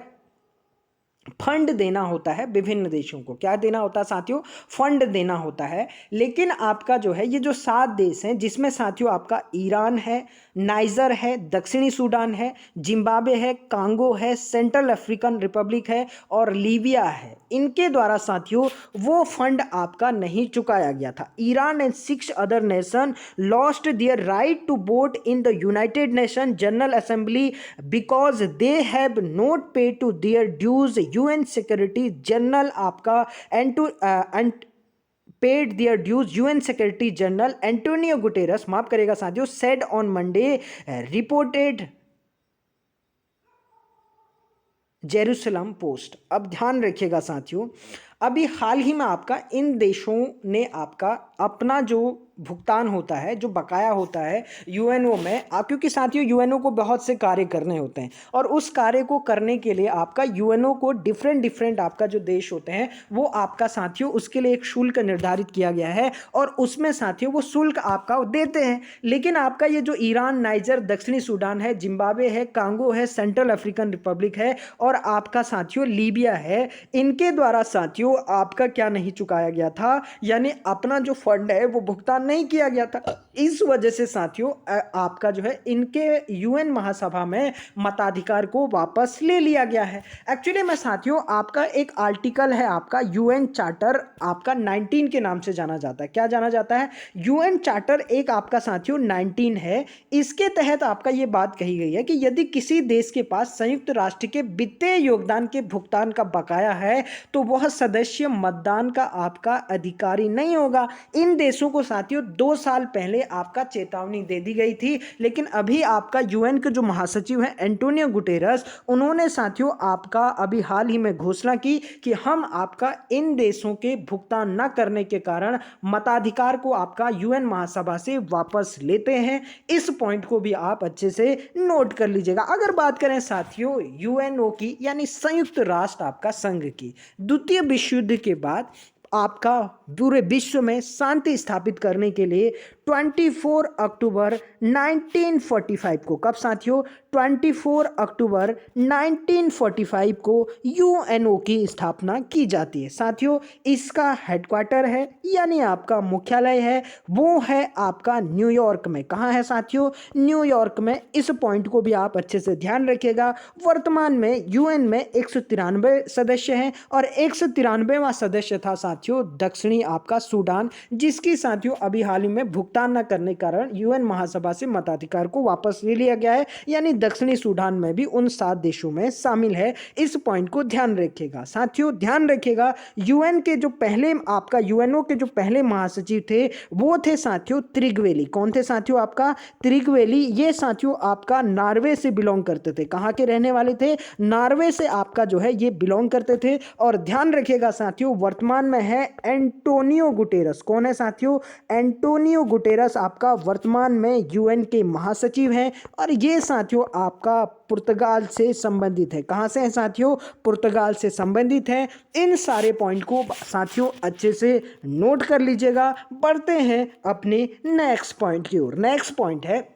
S1: फंड देना होता है विभिन्न देशों को। क्या देना होता है साथियों? फंड देना होता है। लेकिन आपका जो है ये जो 7 देश हैं, जिसमें साथियों आपका ईरान है, नाइजर है, दक्षिणी सूडान है, जिम्बाब्वे है, कांगो है, सेंट्रल अफ्रीकन रिपब्लिक है और लीबिया है, इनके द्वारा साथियों वो फंड आपका नहीं चुकाया गया था। Iran and 6 other nation lost their right to vote in the United Nation General Assembly because they have not paid to their dues UN Security General आपका and paid their dues, UN Secretary General Antonio Guterres, माफ करेगा साथियों, said on Monday, reported Jerusalem Post. अब ध्यान रखिएगा साथियों, अभी हाल ही में आपका इन देशों ने आपका अपना जो भुगतान होता है, जो बकाया होता है यूएनओ में, क्योंकि साथियों यूएनओ को बहुत से कार्य करने होते हैं और उस कार्य को करने के लिए आपका यूएनओ को डिफरेंट आपका जो देश होते हैं वो आपका साथियों उसके लिए एक शुल्क निर्धारित किया गया है और उसमें साथियों वो शुल्क आपका देते हैं। लेकिन आपका ये जो ईरान, नाइजर, दक्षिणी सूडान है, जिम्बाब्वे है, कांगो है, सेंट्रल अफ्रीकन रिपब्लिक है और आपका साथियों लीबिया है, इनके द्वारा साथियों आपका क्या नहीं चुकाया गया था, यानी अपना जो फंड है वो भुगतान नहीं किया गया था। इस वजह से साथियों आपका जो है इनके यूएन महासभा में मताधिकार को वापस ले लिया गया है। एक्चुअली में साथियों आपका एक आर्टिकल है आपका यूएन चार्टर आपका 19 के नाम से जाना जाता है। क्या जाना जाता है? यूएन चार्टर एक आपका साथियों 19 है। इसके तहत आपका ये बात कही गई है कि यदि किसी देश के पास संयुक्त राष्ट्र के वित्तीय योगदान के भुगतान का बकाया है तो वह सदस्य मतदान का आपका अधिकारी नहीं होगा। इन देशों को साथियों 2 साल पहले आपका चेतावनी दे दी गई थी, लेकिन अभी आपका यूएन के जो महासचिव हैं एंटोनियो गुटेरस, उन्होंने साथियों आपका अभी हाल ही में घोषणा की कि हम आपका इन देशों के भुगतान न करने के कारण मताधिकार को आपका यूएन महासभा से वापस लेते हैं। इस पॉइंट को भी आप अच्छे से नोट कर लीजिएगा। अगर बात करें साथियों यूएनओ की यानी संयुक्त राष्ट्र आपका संघ की, द्वितीय विश्व युद्ध के बाद आपका पूरे विश्व में शांति स्थापित करने के लिए 24 अक्टूबर 1945 को, कब साथियों? 24 अक्टूबर 1945 को यूएनओ की स्थापना की जाती है। साथियों इसका हेडक्वार्टर है यानी आपका मुख्यालय है वो है आपका न्यूयॉर्क में। कहाँ है साथियों? न्यूयॉर्क में। इस पॉइंट को भी आप अच्छे से ध्यान रखिएगा। वर्तमान में यूएन में 193 सदस्य हैं और 193वां सदस्य था साथियों दक्षिणी आपका सूडान, जिसकी साथियों अभी हाल ही में भुगतान न करने के कारण यूएन महासभा से मताधिकार को वापस ले लिया गया है, यानी दक्षिणी सूडान में भी उन 7 देशों में शामिल है। इस पॉइंट को ध्यान रखिएगा साथियों। ध्यान रखिएगा यूएन के जो पहले आपका यूएनओ के जो पहले महासचिव थे वो थे साथियों त्रिगवेली। कौन थे साथियों? आपका त्रिगवेली। ये साथियों आपका नॉर्वे से बिलोंग करते थे। कहाँ के रहने वाले थे? नॉर्वे से आपका जो है ये बिलोंग करते थे। और ध्यान रखिएगा साथियों वर्तमान में है एंटोनियो गुटेरस। कौन है साथियों? एंटोनियो गुटेरस आपका वर्तमान में यूएन के महासचिव हैं और ये साथियों आपका पुर्तगाल से संबंधित है। कहाँ से है साथियों? पुर्तगाल से संबंधित है। इन सारे पॉइंट को साथियों अच्छे से नोट कर लीजिएगा। बढ़ते हैं अपने नेक्स्ट पॉइंट की ओर। नेक्स्ट पॉइंट है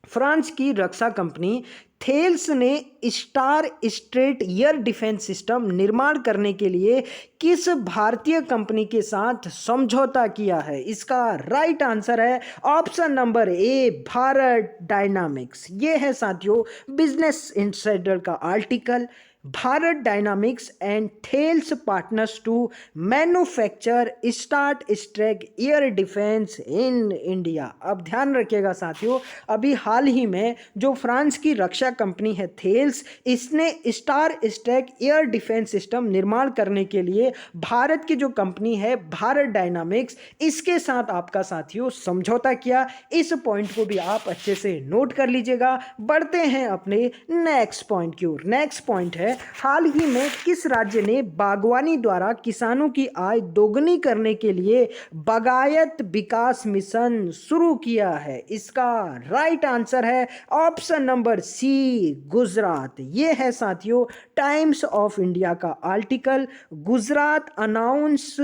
S1: फ्रांस की रक्षा कंपनी थेल्स ने star straight air defence system निर्माण करने के लिए किस भारतीय कंपनी के साथ समझौता किया है? इसका राइट आंसर है option number A, Bharat Dynamics. ये है साथियों बिजनेस इनसाइडर का आर्टिकल। Bharat Dynamics and Thales partners to manufacture start streak air defence in India. अब ध्यान रखिएगा साथियों अभी हाल ही में जो फ्रांस की रक्षा कंपनी है थेल्स, इसने स्टार स्ट्रैक एयर डिफेंस सिस्टम निर्माण करने के लिए भारत की जो कंपनी है भारत डायनामिक्स, इसके साथ आपका साथियों समझौता किया। इस पॉइंट को भी आप अच्छे से नोट कर लीजिएगा। बढ़ते हैं अपने नेक्स्ट पॉइंट की ओर। नेक्स्ट पॉइंट है हाल ही में किस राज्य ने बागवानी द्वारा किसानों की आय दोगुनी करने के लिए बागायत विकास मिशन शुरू किया है? इसका राइट आंसर है ऑप्शन नंबर सी, गुजरात। ये है साथियों टाइम्स ऑफ इंडिया का आर्टिकल। गुजरात अनाउंस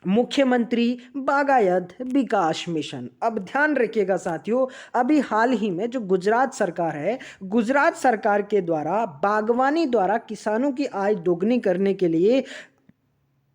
S1: मुख्यमंत्री बागायत विकास मिशन। अब ध्यान रखिएगा साथियों अभी हाल ही में जो गुजरात सरकार है, गुजरात सरकार के द्वारा बागवानी द्वारा किसानों की आय दोगुनी करने के लिए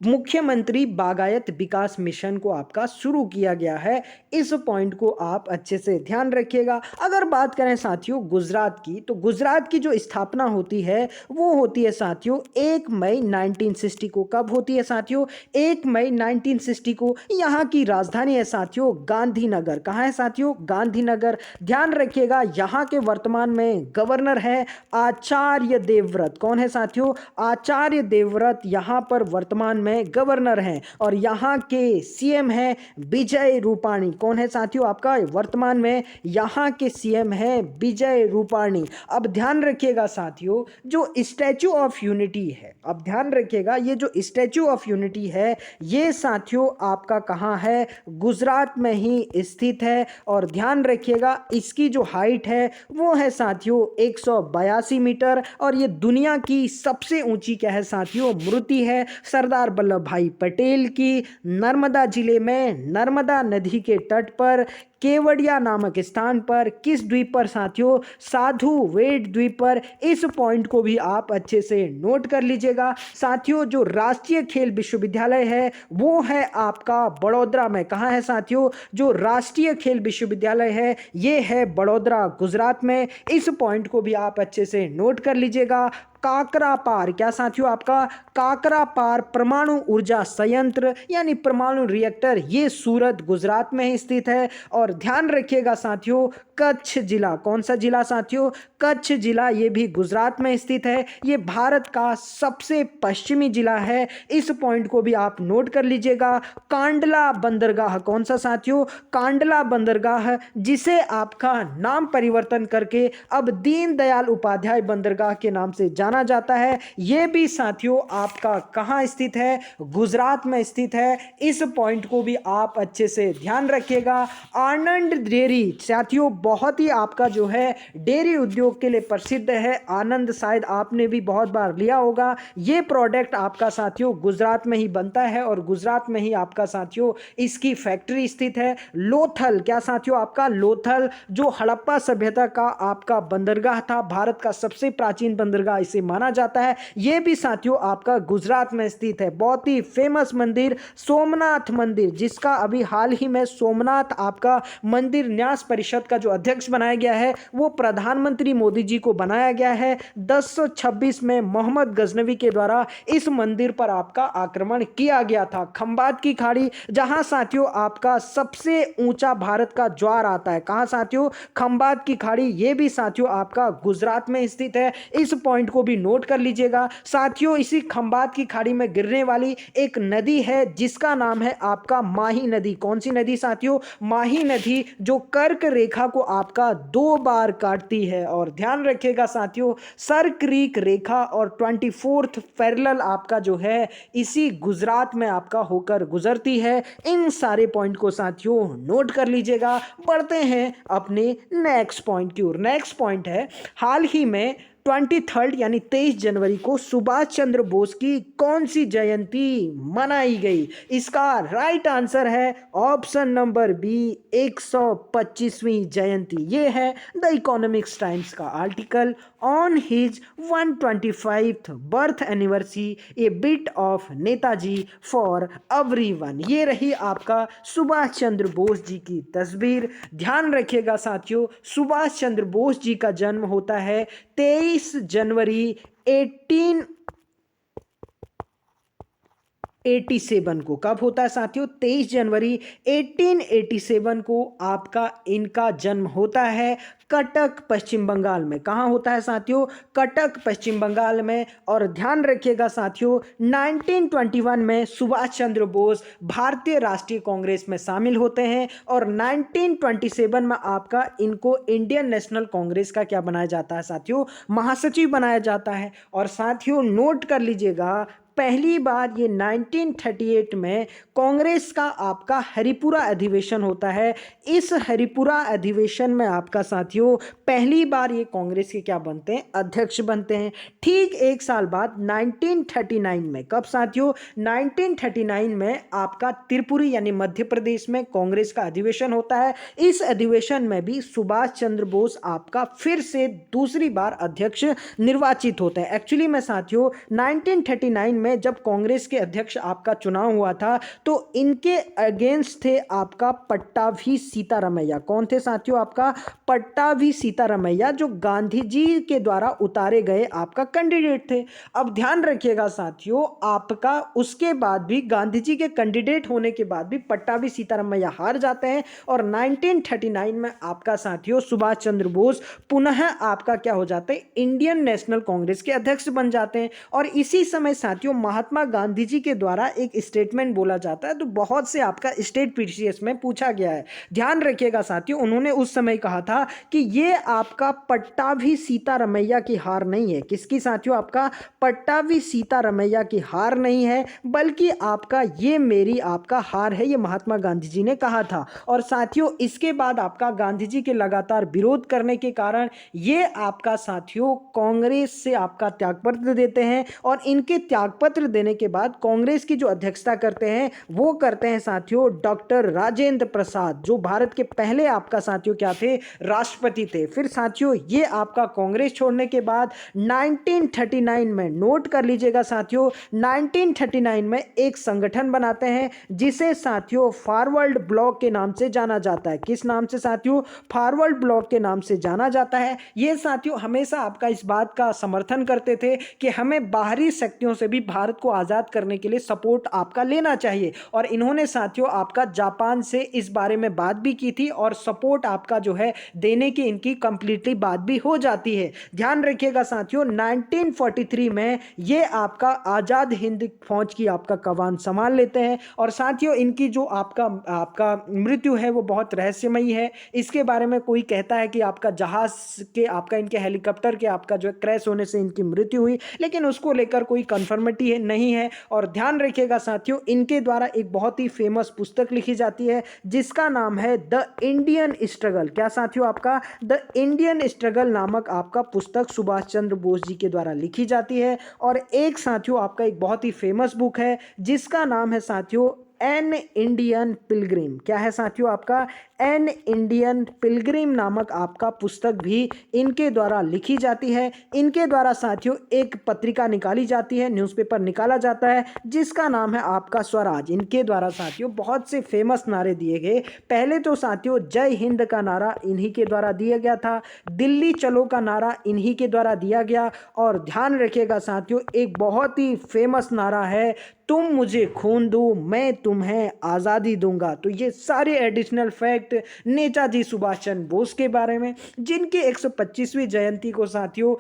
S1: मुख्यमंत्री बागायत विकास मिशन को आपका शुरू किया गया है। इस पॉइंट को आप अच्छे से ध्यान रखिएगा। अगर बात करें साथियों गुजरात की, तो गुजरात की जो स्थापना होती है वो होती है साथियों 1 मई 1960 को। कब होती है साथियों? 1 मई 1960 को। यहाँ की राजधानी है साथियों गांधीनगर। कहाँ है साथियों? गांधीनगर। ध्यान रखिएगा यहाँ के वर्तमान में गवर्नर है आचार्य देवव्रत। कौन है साथियों? आचार्य देवव्रत यहाँ पर वर्तमान में में गवर्नर हैं और यहाँ के सीएम है विजय रूपाणी। कौन है साथियों? आपका वर्तमान में यहाँ के सीएम है विजय रूपाणी। अब ध्यान रखिएगा साथियों, जो स्टैचू ऑफ यूनिटी है, अब ध्यान रखिएगा ये जो स्टैचू ऑफ यूनिटी है ये साथियों आपका कहाँ है? गुजरात में ही स्थित है। और ध्यान रखिएगा इसकी जो हाइट है वो है साथियों 182 मीटर और ये दुनिया की सबसे ऊंची क्या है साथियों? मूर्ति है सरदार वल्लभ भाई पटेल की। नर्मदा जिले में नर्मदा नदी के तट पर केवड़िया नामक स्थान पर किस द्वीप पर साथियों? साधु वेट द्वीप पर। इस पॉइंट को भी आप अच्छे से नोट कर लीजिएगा साथियों। जो राष्ट्रीय खेल विश्वविद्यालय है वो है आपका बड़ौदा में। कहाँ है साथियों? जो राष्ट्रीय खेल विश्वविद्यालय है ये है बड़ौदा गुजरात में। इस पॉइंट को भी आप अच्छे से नोट कर लीजिएगा। काकरापार, क्या साथियों? आपका काकरापार परमाणु ऊर्जा संयंत्र यानी परमाणु रिएक्टर, ये सूरत गुजरात में स्थित है। और ध्यान रखिएगा साथियों कच्छ जिला, कौन सा जिला साथियों? कच्छ जिला, ये भी गुजरात में स्थित है। ये भारत का सबसे पश्चिमी जिला है। इस पॉइंट को भी आप नोट कर लीजिएगा। कांडला बंदरगाह, कौन सा साथियों? कांडला बंदरगाह, जिसे आपका नाम परिवर्तन करके अब दीनदयाल उपाध्याय बंदरगाह के नाम से जाना जाता है। यह भी साथियों आपका कहां स्थित है? गुजरात में स्थित है। इस पॉइंट को भी आप अच्छे से ध्यान रखिएगा। आनंद डेयरी साथियों बहुत ही आपका जो है डेयरी उद्योग के लिए प्रसिद्ध है। आनंद शायद आपने भी बहुत बार लिया होगा। यह प्रोडक्ट आपका साथियों गुजरात में ही बनता है और गुजरात में ही आपका साथियों इसकी फैक्ट्री स्थित है। लोथल, क्या साथियों? आपका लोथल, जो हड़प्पा सभ्यता का आपका बंदरगाह था, भारत का सबसे प्राचीन बंदरगाह इसे माना जाता है। यह भी साथियों आपका गुजरात में स्थित है। बहुत ही फेमस मंदिर सोमनाथ मंदिर, जिसका अभी हाल ही में सोमनाथ आपका मंदिर न्यास परिषद का जो अध्यक्ष बनाया गया है वो प्रधानमंत्री मोदी जी को बनाया गया है। 1026 में मोहम्मद गजनवी के द्वारा इस मंदिर पर आपका आक्रमण किया गया था। खंबात की खाड़ी, जहां साथियों आपका सबसे ऊंचा भारत का ज्वार आता है। कहां साथियों? खंबात की खाड़ी, यह भी साथियों आपका गुजरात में स्थित है। इस पॉइंट को भी नोट कर लीजिएगा साथियों। इसी खंबात की खाड़ी में गिरने वाली एक नदी है जिसका नाम है आपका माही नदी। कौन सी नदी साथियों? माही नदी, जो कर्क रेखा को आपका 2 बार काटती है। और ध्यान रखिएगा साथियों सर क्रीक रेखा और 24th पैरेलल आपका जो है इसी गुजरात में आपका होकर गुजरती है। इन सारे पॉइंट को साथियों नोट कर लीजिएगा। बढ़ते हैं अपने नेक्स्ट पॉइंट की ओर। नेक्स्ट पॉइंट है, हाल ही में 23 यानी 23 जनवरी को सुभाष चंद्र बोस की कौन सी जयंती मनाई गई? इसका राइट आंसर है ऑप्शन नंबर बी, 125वीं जयंती। ये है द इकोनॉमिक्स टाइम्स का article on his 125th birth anniversary, A bit of Netaji for everyone. ये रही आपका सुभाष चंद्र बोस जी की तस्वीर। ध्यान रखिएगा साथियों सुभाष चंद्र बोस जी का जन्म होता है 23 जनवरी 1887 को। कब होता है साथियों? 23 जनवरी 1887 को आपका इनका जन्म होता है कटक पश्चिम बंगाल में। कहाँ होता है साथियों? कटक पश्चिम बंगाल में। और ध्यान रखिएगा साथियों 1921 में सुभाष चंद्र बोस भारतीय राष्ट्रीय कांग्रेस में शामिल होते हैं और 1927 में आपका इनको इंडियन नेशनल कांग्रेस का क्या बनाया जाता है साथियों? महासचिव बनाया जाता है। और साथियों नोट कर लीजिएगा पहली बार ये 1938 में कांग्रेस का आपका हरिपुरा अधिवेशन होता है। इस हरिपुरा अधिवेशन में आपका साथियों पहली बार ये कांग्रेस के क्या बनते हैं? अध्यक्ष बनते हैं। ठीक एक साल बाद 1939 में, कब साथियों? 1939 में आपका त्रिपुरी यानी मध्य प्रदेश में कांग्रेस का अधिवेशन होता है। इस अधिवेशन में भी सुभाष चंद्र बोस आपका फिर से दूसरी बार अध्यक्ष निर्वाचित होते हैं। एक्चुअली में साथियों 1939 में जब कांग्रेस के अध्यक्ष आपका चुनाव हुआ था तो इनके अगेंस्ट थे आपका पट्टाभी सीतारामैया। कौन थे साथियों? आपका पट्टाभी सीतारामैया, जो गांधी जी के द्वारा उतारे गए आपका कैंडिडेट थे। अब ध्यान रखिएगा साथियों आपका उसके बाद भी गांधी जी के कैंडिडेट होने के बाद भी पट्टाभी सीतारामैया हार जाते हैं और 1939 में आपका साथियों सुभाष चंद्र बोस पुनः आपका क्या हो जाते हैं? इंडियन नेशनल कांग्रेस के अध्यक्ष बन जाते हैं। और इसी समय साथियों साथियों महात्मा गांधी जी के द्वारा एक स्टेटमेंट बोला जाता है, तो बहुत से आपका स्टेट पीसीएस में पूछा गया है। ध्यान रखिएगा साथियों, उन्होंने उस समय कहा था कि ये आपका पट्टाभी सीतारमैया की हार नहीं है। किसकी साथियों? आपका पट्टाभी सीतारमैया की हार नहीं है, बल्कि आपका ये मेरी आपका हार है, ये महात्मा गांधी जी ने कहा था। और साथियों इसके बाद आपका गांधी जी के लगातार विरोध करने के कारण ये आपका साथियों कांग्रेस से आपका त्यागपत्र देते हैं, और इनके त्यागपत्र देने के बाद कांग्रेस की जो अध्यक्षता करते हैं वो करते हैं साथियों डॉक्टर राजेंद्र प्रसाद, जो भारत के पहले आपका साथियों क्या थे? राष्ट्रपति थे। फिर साथियों ये आपका कांग्रेस छोड़ने के बाद 1939 में, नोट कर लीजिएगा साथियों, 1939 में एक संगठन बनाते हैं जिसे साथियों फॉरवर्ड ब्लॉक के नाम से जाना जाता है। किस नाम से साथियों? फॉरवर्ड ब्लॉक के नाम से जाना जाता है। ये साथियों हमेशा आपका इस बात का समर्थन करते थे कि हमें बाहरी शक्तियों से भी भारत को आज़ाद करने के लिए सपोर्ट आपका लेना चाहिए, और इन्होंने साथियों आपका जापान से इस बारे में बात भी की थी, और सपोर्ट आपका जो है देने की इनकी कंप्लीटली बात भी हो जाती है। ध्यान रखिएगा साथियों 1943 में ये आपका आज़ाद हिंद फौज की आपका कमान संभाल लेते हैं, और साथियों इनकी जो आपका आपका मृत्यु है वो बहुत रहस्यमयी है। इसके बारे में कोई कहता है कि आपका जहाज के आपका इनके हेलीकॉप्टर के आपका जो क्रैश होने से इनकी मृत्यु हुई, लेकिन उसको लेकर कोई कंफर्मिटी नहीं है। और ध्यान रखिएगा साथियों इनके द्वारा एक बहुत ही फेमस पुस्तक लिखी जाती है जिसका नाम है द इंडियन स्ट्रगल। क्या साथियों? आपका द इंडियन स्ट्रगल नामक आपका पुस्तक सुभाष चंद्र बोस जी के द्वारा लिखी जाती है। और एक साथियों आपका एक बहुत ही फेमस बुक है जिसका नाम है साथियों एन इंडियन पिलग्रिम। क्या है साथियों? आपका एन इंडियन पिलग्रिम नामक आपका पुस्तक भी इनके द्वारा लिखी जाती है। इनके द्वारा साथियों एक पत्रिका निकाली जाती है, न्यूज़पेपर निकाला जाता है जिसका नाम है आपका स्वराज। इनके द्वारा साथियों बहुत से फेमस नारे दिए गए। पहले तो साथियों जय हिंद का नारा इन्हीं के द्वारा दिया गया था, दिल्ली चलो का नारा इन्हीं के द्वारा दिया गया, और ध्यान रखिएगा साथियों एक बहुत ही फेमस नारा है तुम मुझे खून दो मैं तुम्हें आज़ादी दूंगा। तो ये सारे एडिशनल फैक्ट नेताजी सुभाष चंद्र बोस के बारे में, जिनके 125वीं जयंती को साथियों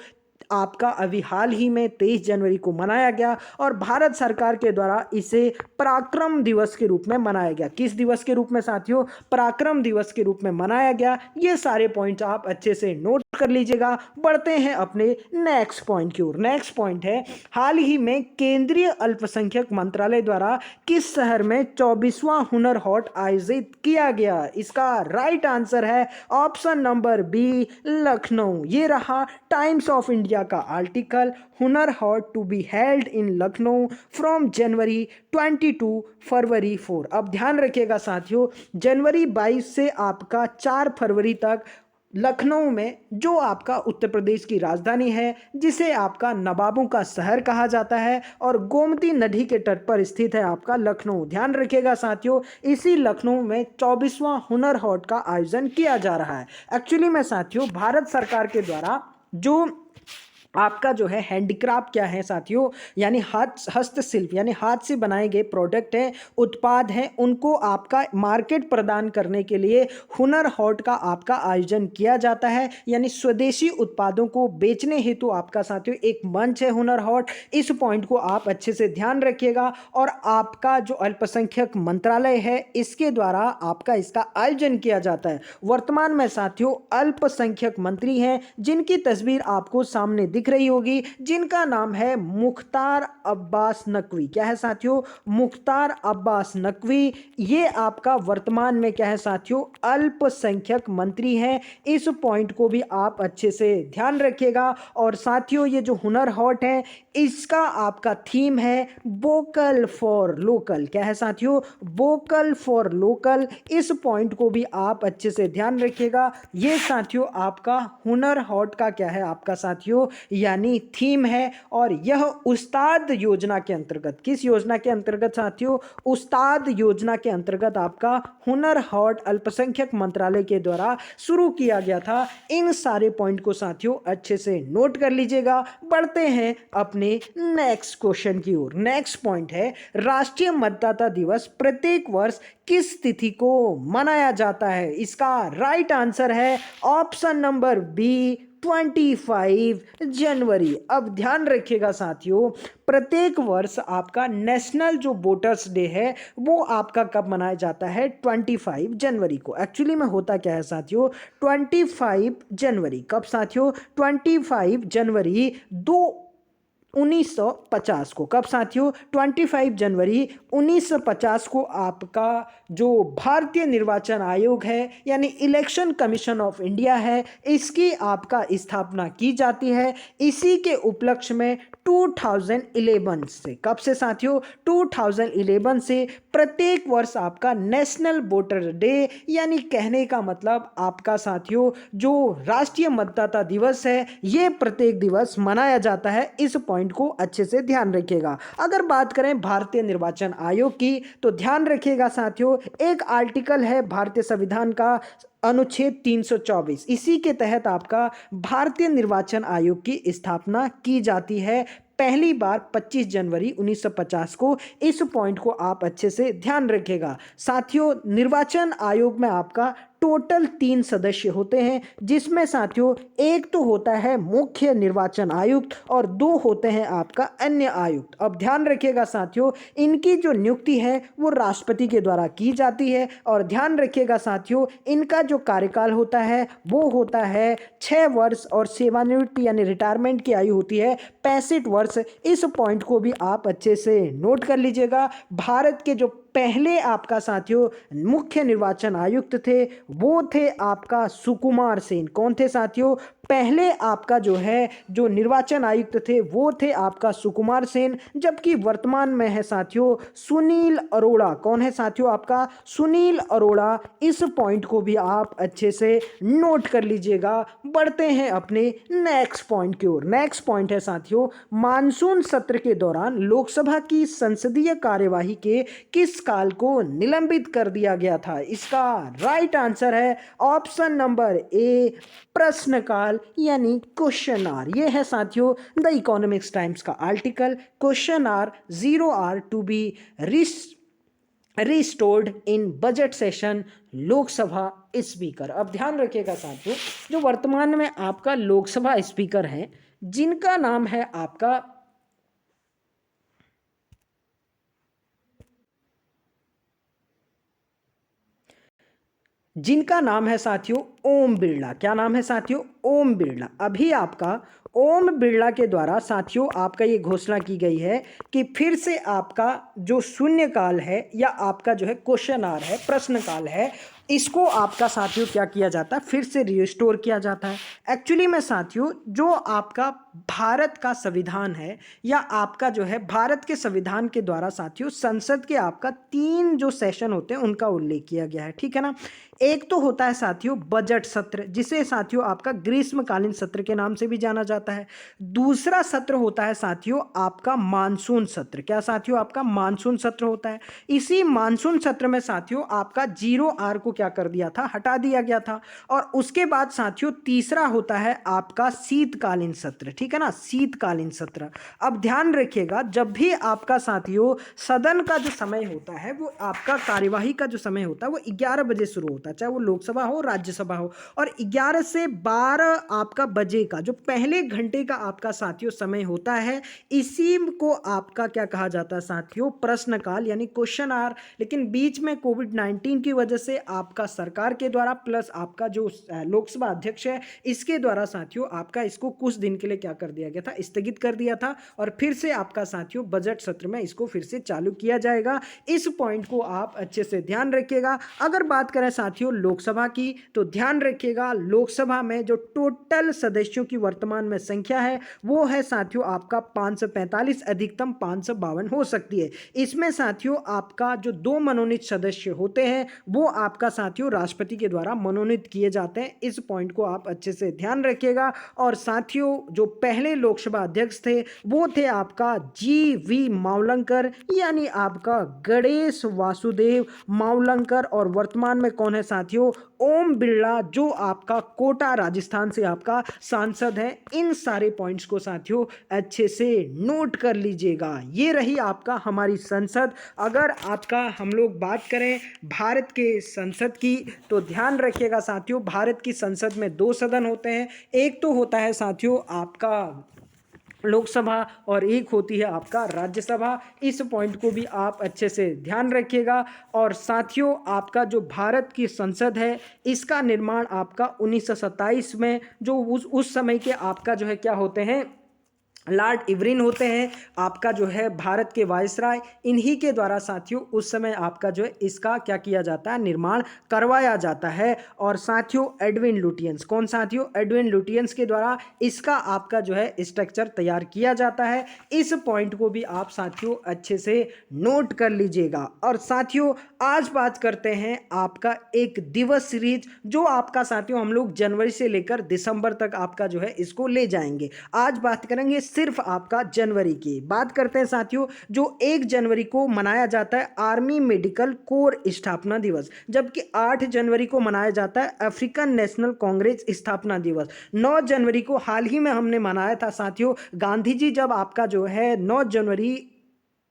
S1: आपका अभी हाल ही में 23 जनवरी को मनाया गया, और भारत सरकार के द्वारा इसे पराक्रम दिवस के रूप में मनाया गया। किस दिवस के रूप में साथियों? पराक्रम दिवस के रूप में मनाया गया। ये सारे पॉइंट आप अच्छे से नोट कर लीजिएगा। बढ़ते हैं अपने नेक्स्ट पॉइंट की ओर। नेक्स्ट पॉइंट है हाल ही में केंद्रीय अल्पसंख्यक मंत्रालय द्वारा किस शहर में 24वां हुनर हाट आयोजित किया गया? इसका राइट आंसर है ऑप्शन नंबर बी, लखनऊ। ये रहा टाइम्स ऑफ इंडिया का आर्टिकल, Hunar Haat to be held in Lucknow from January 20 to February 4। अब ध्यान रखिएगा साथियों जनवरी 22 से आपका 4 फरवरी तक लखनऊ में, जो आपका उत्तर प्रदेश की राजधानी है, जिसे आपका नवाबों का शहर कहा जाता है और गोमती नदी के तट पर स्थित है आपका लखनऊ। ध्यान रखिएगा साथियों इसी लखनऊ में 24वां हुनर हाट का आयोजन किया जा रहा है। एक्चुअली में साथियों भारत सरकार के द्वारा जो आपका जो है हैंडीक्राफ्ट क्या है साथियों, यानी हस्तशिल्प यानी हाथ से बनाए गए प्रोडक्ट हैं, उत्पाद हैं, उनको आपका मार्केट प्रदान करने के लिए हुनर हाट का आपका आयोजन किया जाता है। यानी स्वदेशी उत्पादों को बेचने हेतु आपका साथियों एक मंच है हुनर हाट। इस पॉइंट को आप अच्छे से ध्यान रखिएगा। और आपका जो अल्पसंख्यक मंत्रालय है इसके द्वारा आपका इसका आयोजन किया जाता है। वर्तमान में साथियों अल्पसंख्यक मंत्री हैं जिनकी तस्वीर आपको सामने दिख रही होगी, जिनका नाम है मुख्तार अब्बास नकवी। क्या है साथियों? मुख्तार अब्बास नकवी। ये आपका वर्तमान में क्या है साथियों? अल्पसंख्यक मंत्री हैं। इस पॉइंट को भी आप अच्छे से ध्यान रखिएगा। और साथियों ये जो हुनर हाट है इसका आपका थीम है वोकल फॉर लोकल। क्या है साथियों? Vocal for local. इस पॉइंट को भी आप अच्छे से ध्यान रखिएगा। ये साथियों आपका हुनर हाट का क्या है आपका साथियों यानी थीम है। और यह उस्ताद योजना के अंतर्गत, किस योजना के अंतर्गत साथियों? उस्ताद योजना के अंतर्गत आपका हुनर हाट अल्पसंख्यक मंत्रालय के द्वारा शुरू किया गया था। इन सारे पॉइंट को साथियों अच्छे से नोट कर लीजिएगा। बढ़ते हैं अपने नेक्स्ट क्वेश्चन की ओर। नेक्स्ट पॉइंट है राष्ट्रीय मतदाता दिवस प्रत्येक वर्ष किस तिथि को मनाया जाता है? इसका राइट आंसर है ऑप्शन नंबर बी, 25 जनवरी। अब ध्यान रखिएगा साथियों, प्रत्येक वर्ष आपका नेशनल जो वोटर्स डे है वो आपका कब मनाया जाता है? 25 जनवरी को। एक्चुअली में होता क्या है साथियों, 25 जनवरी कब साथियों? 25 जनवरी 1950 को। कब साथियों? 25 जनवरी 1950 को आपका जो भारतीय निर्वाचन आयोग है यानी इलेक्शन कमीशन ऑफ इंडिया है, इसकी आपका स्थापना की जाती है। इसी के उपलक्ष्य में 2011 से, कब से साथियों? 2011 से प्रत्येक वर्ष आपका नेशनल वोटर डे यानी कहने का मतलब आपका साथियों जो राष्ट्रीय मतदाता दिवस है ये प्रत्येक दिवस मनाया जाता है। इस पॉइंट को अच्छे से ध्यान रखिएगा। अगर बात करें भारतीय निर्वाचन आयोग की तो ध्यान रखिएगा साथियों, एक आर्टिकल है भारतीय संविधान का अनुच्छेद 324, इसी के तहत आपका भारतीय निर्वाचन आयोग की स्थापना की जाती है पहली बार 25 जनवरी 1950 को। इस पॉइंट को आप अच्छे से ध्यान रखिएगा साथियों। निर्वाचन आयोग में आपका टोटल 3 सदस्य होते हैं, जिसमें साथियों एक तो होता है मुख्य निर्वाचन आयुक्त और 2 होते हैं आपका अन्य आयुक्त। अब ध्यान रखिएगा साथियों, इनकी जो नियुक्ति है वो राष्ट्रपति के द्वारा की जाती है। और ध्यान रखिएगा साथियों, इनका जो कार्यकाल होता है वो होता है 6 वर्ष और सेवानिवृत्ति यानी रिटायरमेंट की आयु होती है 65 वर्ष। इस पॉइंट को भी आप अच्छे से नोट कर लीजिएगा। भारत के जो पहले आपका साथियों मुख्य निर्वाचन आयुक्त थे वो थे आपका सुकुमार सेन। कौन थे साथियों? पहले आपका जो है जो निर्वाचन आयुक्त थे वो थे आपका सुकुमार सेन, जबकि वर्तमान में है साथियों सुनील अरोड़ा। कौन है साथियों? आपका सुनील अरोड़ा। इस पॉइंट को भी आप अच्छे से नोट कर लीजिएगा। बढ़ते हैं अपने नेक्स्ट पॉइंट की ओर। नेक्स्ट पॉइंट है साथियों, मानसून सत्र के दौरान लोकसभा की संसदीय कार्यवाही के किस काल को निलंबित कर दिया गया था? इसका राइट आंसर है ऑप्शन नंबर ए, प्रश्नकाल यानी क्वेश्चन आर। ये है साथियों द इकोनॉमिक्स टाइम्स का article, question hour 0 hour to be restored in budget session Lok Sabha speaker. अब ध्यान रखिएगा साथियों, जो वर्तमान में आपका लोकसभा स्पीकर हैं जिनका नाम है आपका साथियों ओम बिरला। क्या नाम है साथियों? ओम बिरला। अभी आपका ओम बिरला के द्वारा साथियों आपका ये घोषणा की गई है कि फिर से आपका जो शून्यकाल है या आपका जो है क्वेश्चन आवर है, प्रश्नकाल है, इसको आपका साथियों क्या किया जाता है? फिर से रिस्टोर किया जाता है। एक्चुअली में साथियों जो आपका भारत का संविधान है या आपका जो है भारत के संविधान के द्वारा साथियों संसद के आपका 3 जो सेशन होते हैं उनका उल्लेख किया गया है, ठीक है ना। एक तो होता है साथियों बजट सत्र, जिसे साथियों आपका ग्रीष्मकालीन सत्र के नाम से भी जाना जाता है। दूसरा सत्र होता है साथियों आपका मानसून सत्र। क्या साथियों? आपका मानसून सत्र होता है। इसी मानसून सत्र में साथियों आपका 0 आर को क्या कर दिया था? हटा दिया गया था। और उसके बाद साथियों तीसरा होता है आपका शीतकालीन सत्र, ठीक है ना, शीतकालीन सत्र। अब ध्यान रखिएगा, जब भी आपका साथियों सदन का जो समय होता है वो आपका कार्यवाही का जो समय होता है वो 11 बजे शुरू होता है, चाहे वो लोकसभा हो राज्यसभा हो। और 11 से 12 आपका बजे का जो पहले घंटे का आपका साथियों समय होता है, इसी को आपका क्या कहा जाता है साथियों? प्रश्नकाल यानी क्वेश्चन आवर। लेकिन बीच में कोविड-19 की वजह से आपका सरकार के द्वारा प्लस आपका जो लोकसभा अध्यक्ष है इसके द्वारा साथियों आपका इसको कुछ दिन के लिए क्या कर दिया गया था? स्थगित कर दिया था। और फिर से आपका साथियों बजट सत्र में इसको फिर से चालू किया जाएगा। इस पॉइंट को आप अच्छे से ध्यान रखिएगा। अगर बात करें साथियों लोकसभा की तो ध्यान रखिएगा लोकसभा में जो टोटल सदस्यों की वर्तमान में संख्या है वो है साथियों आपका 545, अधिकतम 552 हो सकती है। इसमें साथियों आपका जो 2 मनोनीत सदस्य होते हैं वो आपका साथियों राष्ट्रपति के द्वारा मनोनीत किए जाते हैं। इस पॉइंट को आप अच्छे से ध्यान रखिएगा। और साथियों जो पहले लोकसभा अध्यक्ष थे वो थे आपका GV मावलंकर यानी आपका गणेश वासुदेव मावलंकर। और वर्तमान में कौन है साथियों? ओम बिरला, का जो आपका कोटा राजस्थान से आपका सांसद है। इन सारे पॉइंट्स को साथियों अच्छे से नोट कर लीजिएगा। ये रही आपका हमारी संसद। अगर आपका हम लोग बात करें भारत के संसद की तो ध्यान रखिएगा साथियों, भारत की संसद में दो सदन होते हैं। एक तो होता है साथियों आपका लोकसभा और एक होती है आपका राज्यसभा। इस पॉइंट को भी आप अच्छे से ध्यान रखिएगा। और साथियों आपका जो भारत की संसद है इसका निर्माण आपका 1927 में जो उस समय के आपका जो है क्या होते हैं लॉर्ड इरविन होते हैं, आपका जो है भारत के वायसराय। इन्हीं के द्वारा साथियों उस समय आपका जो है इसका क्या किया जाता है, निर्माण करवाया जाता है। और साथियों एडविन लुटियंस, कौन साथियों, एडविन लुटियंस के द्वारा इसका आपका जो है स्ट्रक्चर तैयार किया जाता है। इस पॉइंट को भी आप साथियों अच्छे से नोट कर लीजिएगा। और साथियों आज बात करते हैं आपका एक दिवस सीरीज, जो आपका साथियों हम लोग जनवरी से लेकर दिसंबर तक आपका जो है इसको ले जाएंगे। आज बात करेंगे सिर्फ आपका जनवरी की। बात करते हैं साथियों जो 1 जनवरी को मनाया जाता है आर्मी मेडिकल कोर स्थापना दिवस, जबकि 8 जनवरी को मनाया जाता है अफ्रीकन नेशनल कांग्रेस स्थापना दिवस। 9 जनवरी को हाल ही में हमने मनाया था साथियों, गांधी जी जब आपका जो है 9 जनवरी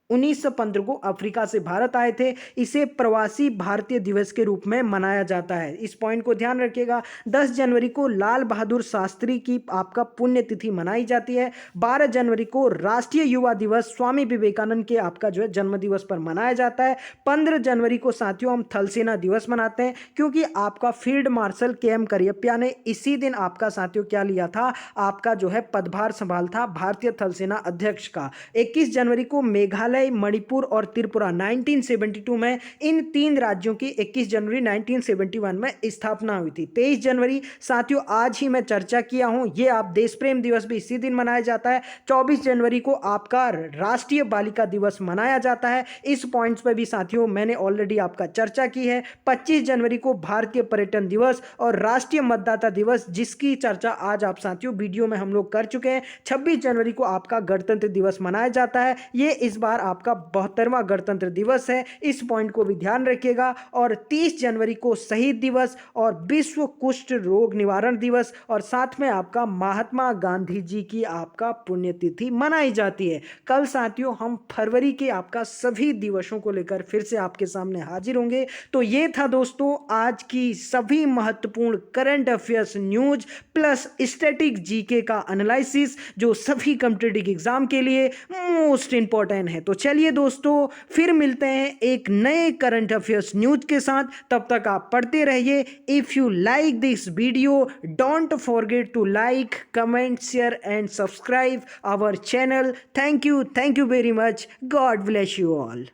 S1: 1915 को अफ्रीका से भारत आए थे। इसे प्रवासी भारतीय दिवस के रूप में मनाया जाता है। इस पॉइंट को ध्यान रखिएगा। 10 जनवरी को लाल बहादुर शास्त्री की आपका पुण्यतिथि मनाई जाती है। 12 जनवरी को राष्ट्रीय युवा दिवस स्वामी विवेकानंद के आपका जो है जन्म दिवस पर मनाया जाता है। 15 जनवरी को साथियों हम थल सेना दिवस मनाते हैं, क्योंकि आपका फील्ड मार्शल KM करियप्पा ने इसी दिन आपका साथियों क्या लिया था, आपका जो है पदभार संभाल था भारतीय थल सेना अध्यक्ष का। 21 जनवरी को मेघालय, मणिपुर और त्रिपुरा 1972 में, इन 3 राज्यों की 21 जनवरी 1971 में स्थापना हुई थी। 23 जनवरी साथियों आज ही मैं चर्चा किया हूं, ये आप देश प्रेम दिवस भी इसी दिन मनाया जाता है। 24 जनवरी को आपका राष्ट्रीय बालिका दिवस मनाया जाता है। इस पॉइंट्स पर भी साथियों मैंने ऑलरेडी आपका चर्चा की है। 25 जनवरी को भारतीय पर्यटन दिवस और राष्ट्रीय मतदाता दिवस, जिसकी चर्चा आज आप साथियों वीडियो में हम लोग कर चुके हैं। 26 जनवरी को आपका गणतंत्र दिवस मनाया जाता है। ये इस बार आपका 72वां गणतंत्र दिवस है। इस पॉइंट को भी ध्यान रखिएगा। और 30 जनवरी को शहीद दिवस और विश्व कुष्ठ रोग निवारण दिवस, और साथ में आपका महात्मा गांधी जी की आपका पुण्यतिथि मनाई जाती है। कल साथियों हम फरवरी के आपका सभी दिवसों को लेकर फिर से आपके सामने हाजिर होंगे। तो ये था दोस्तों आज की सभी महत्वपूर्ण current affairs news plus static GK का एनालिसिस, जो सभी कॉम्पिटिटिव एग्जाम के लिए मोस्ट इंपॉर्टेंट है। तो चलिए दोस्तों फिर मिलते हैं एक नए करंट अफेयर्स न्यूज के साथ। तब तक आप पढ़ते रहिए। If you like this video don't forget to like, comment, share and subscribe our channel. Thank you very much. God bless you all.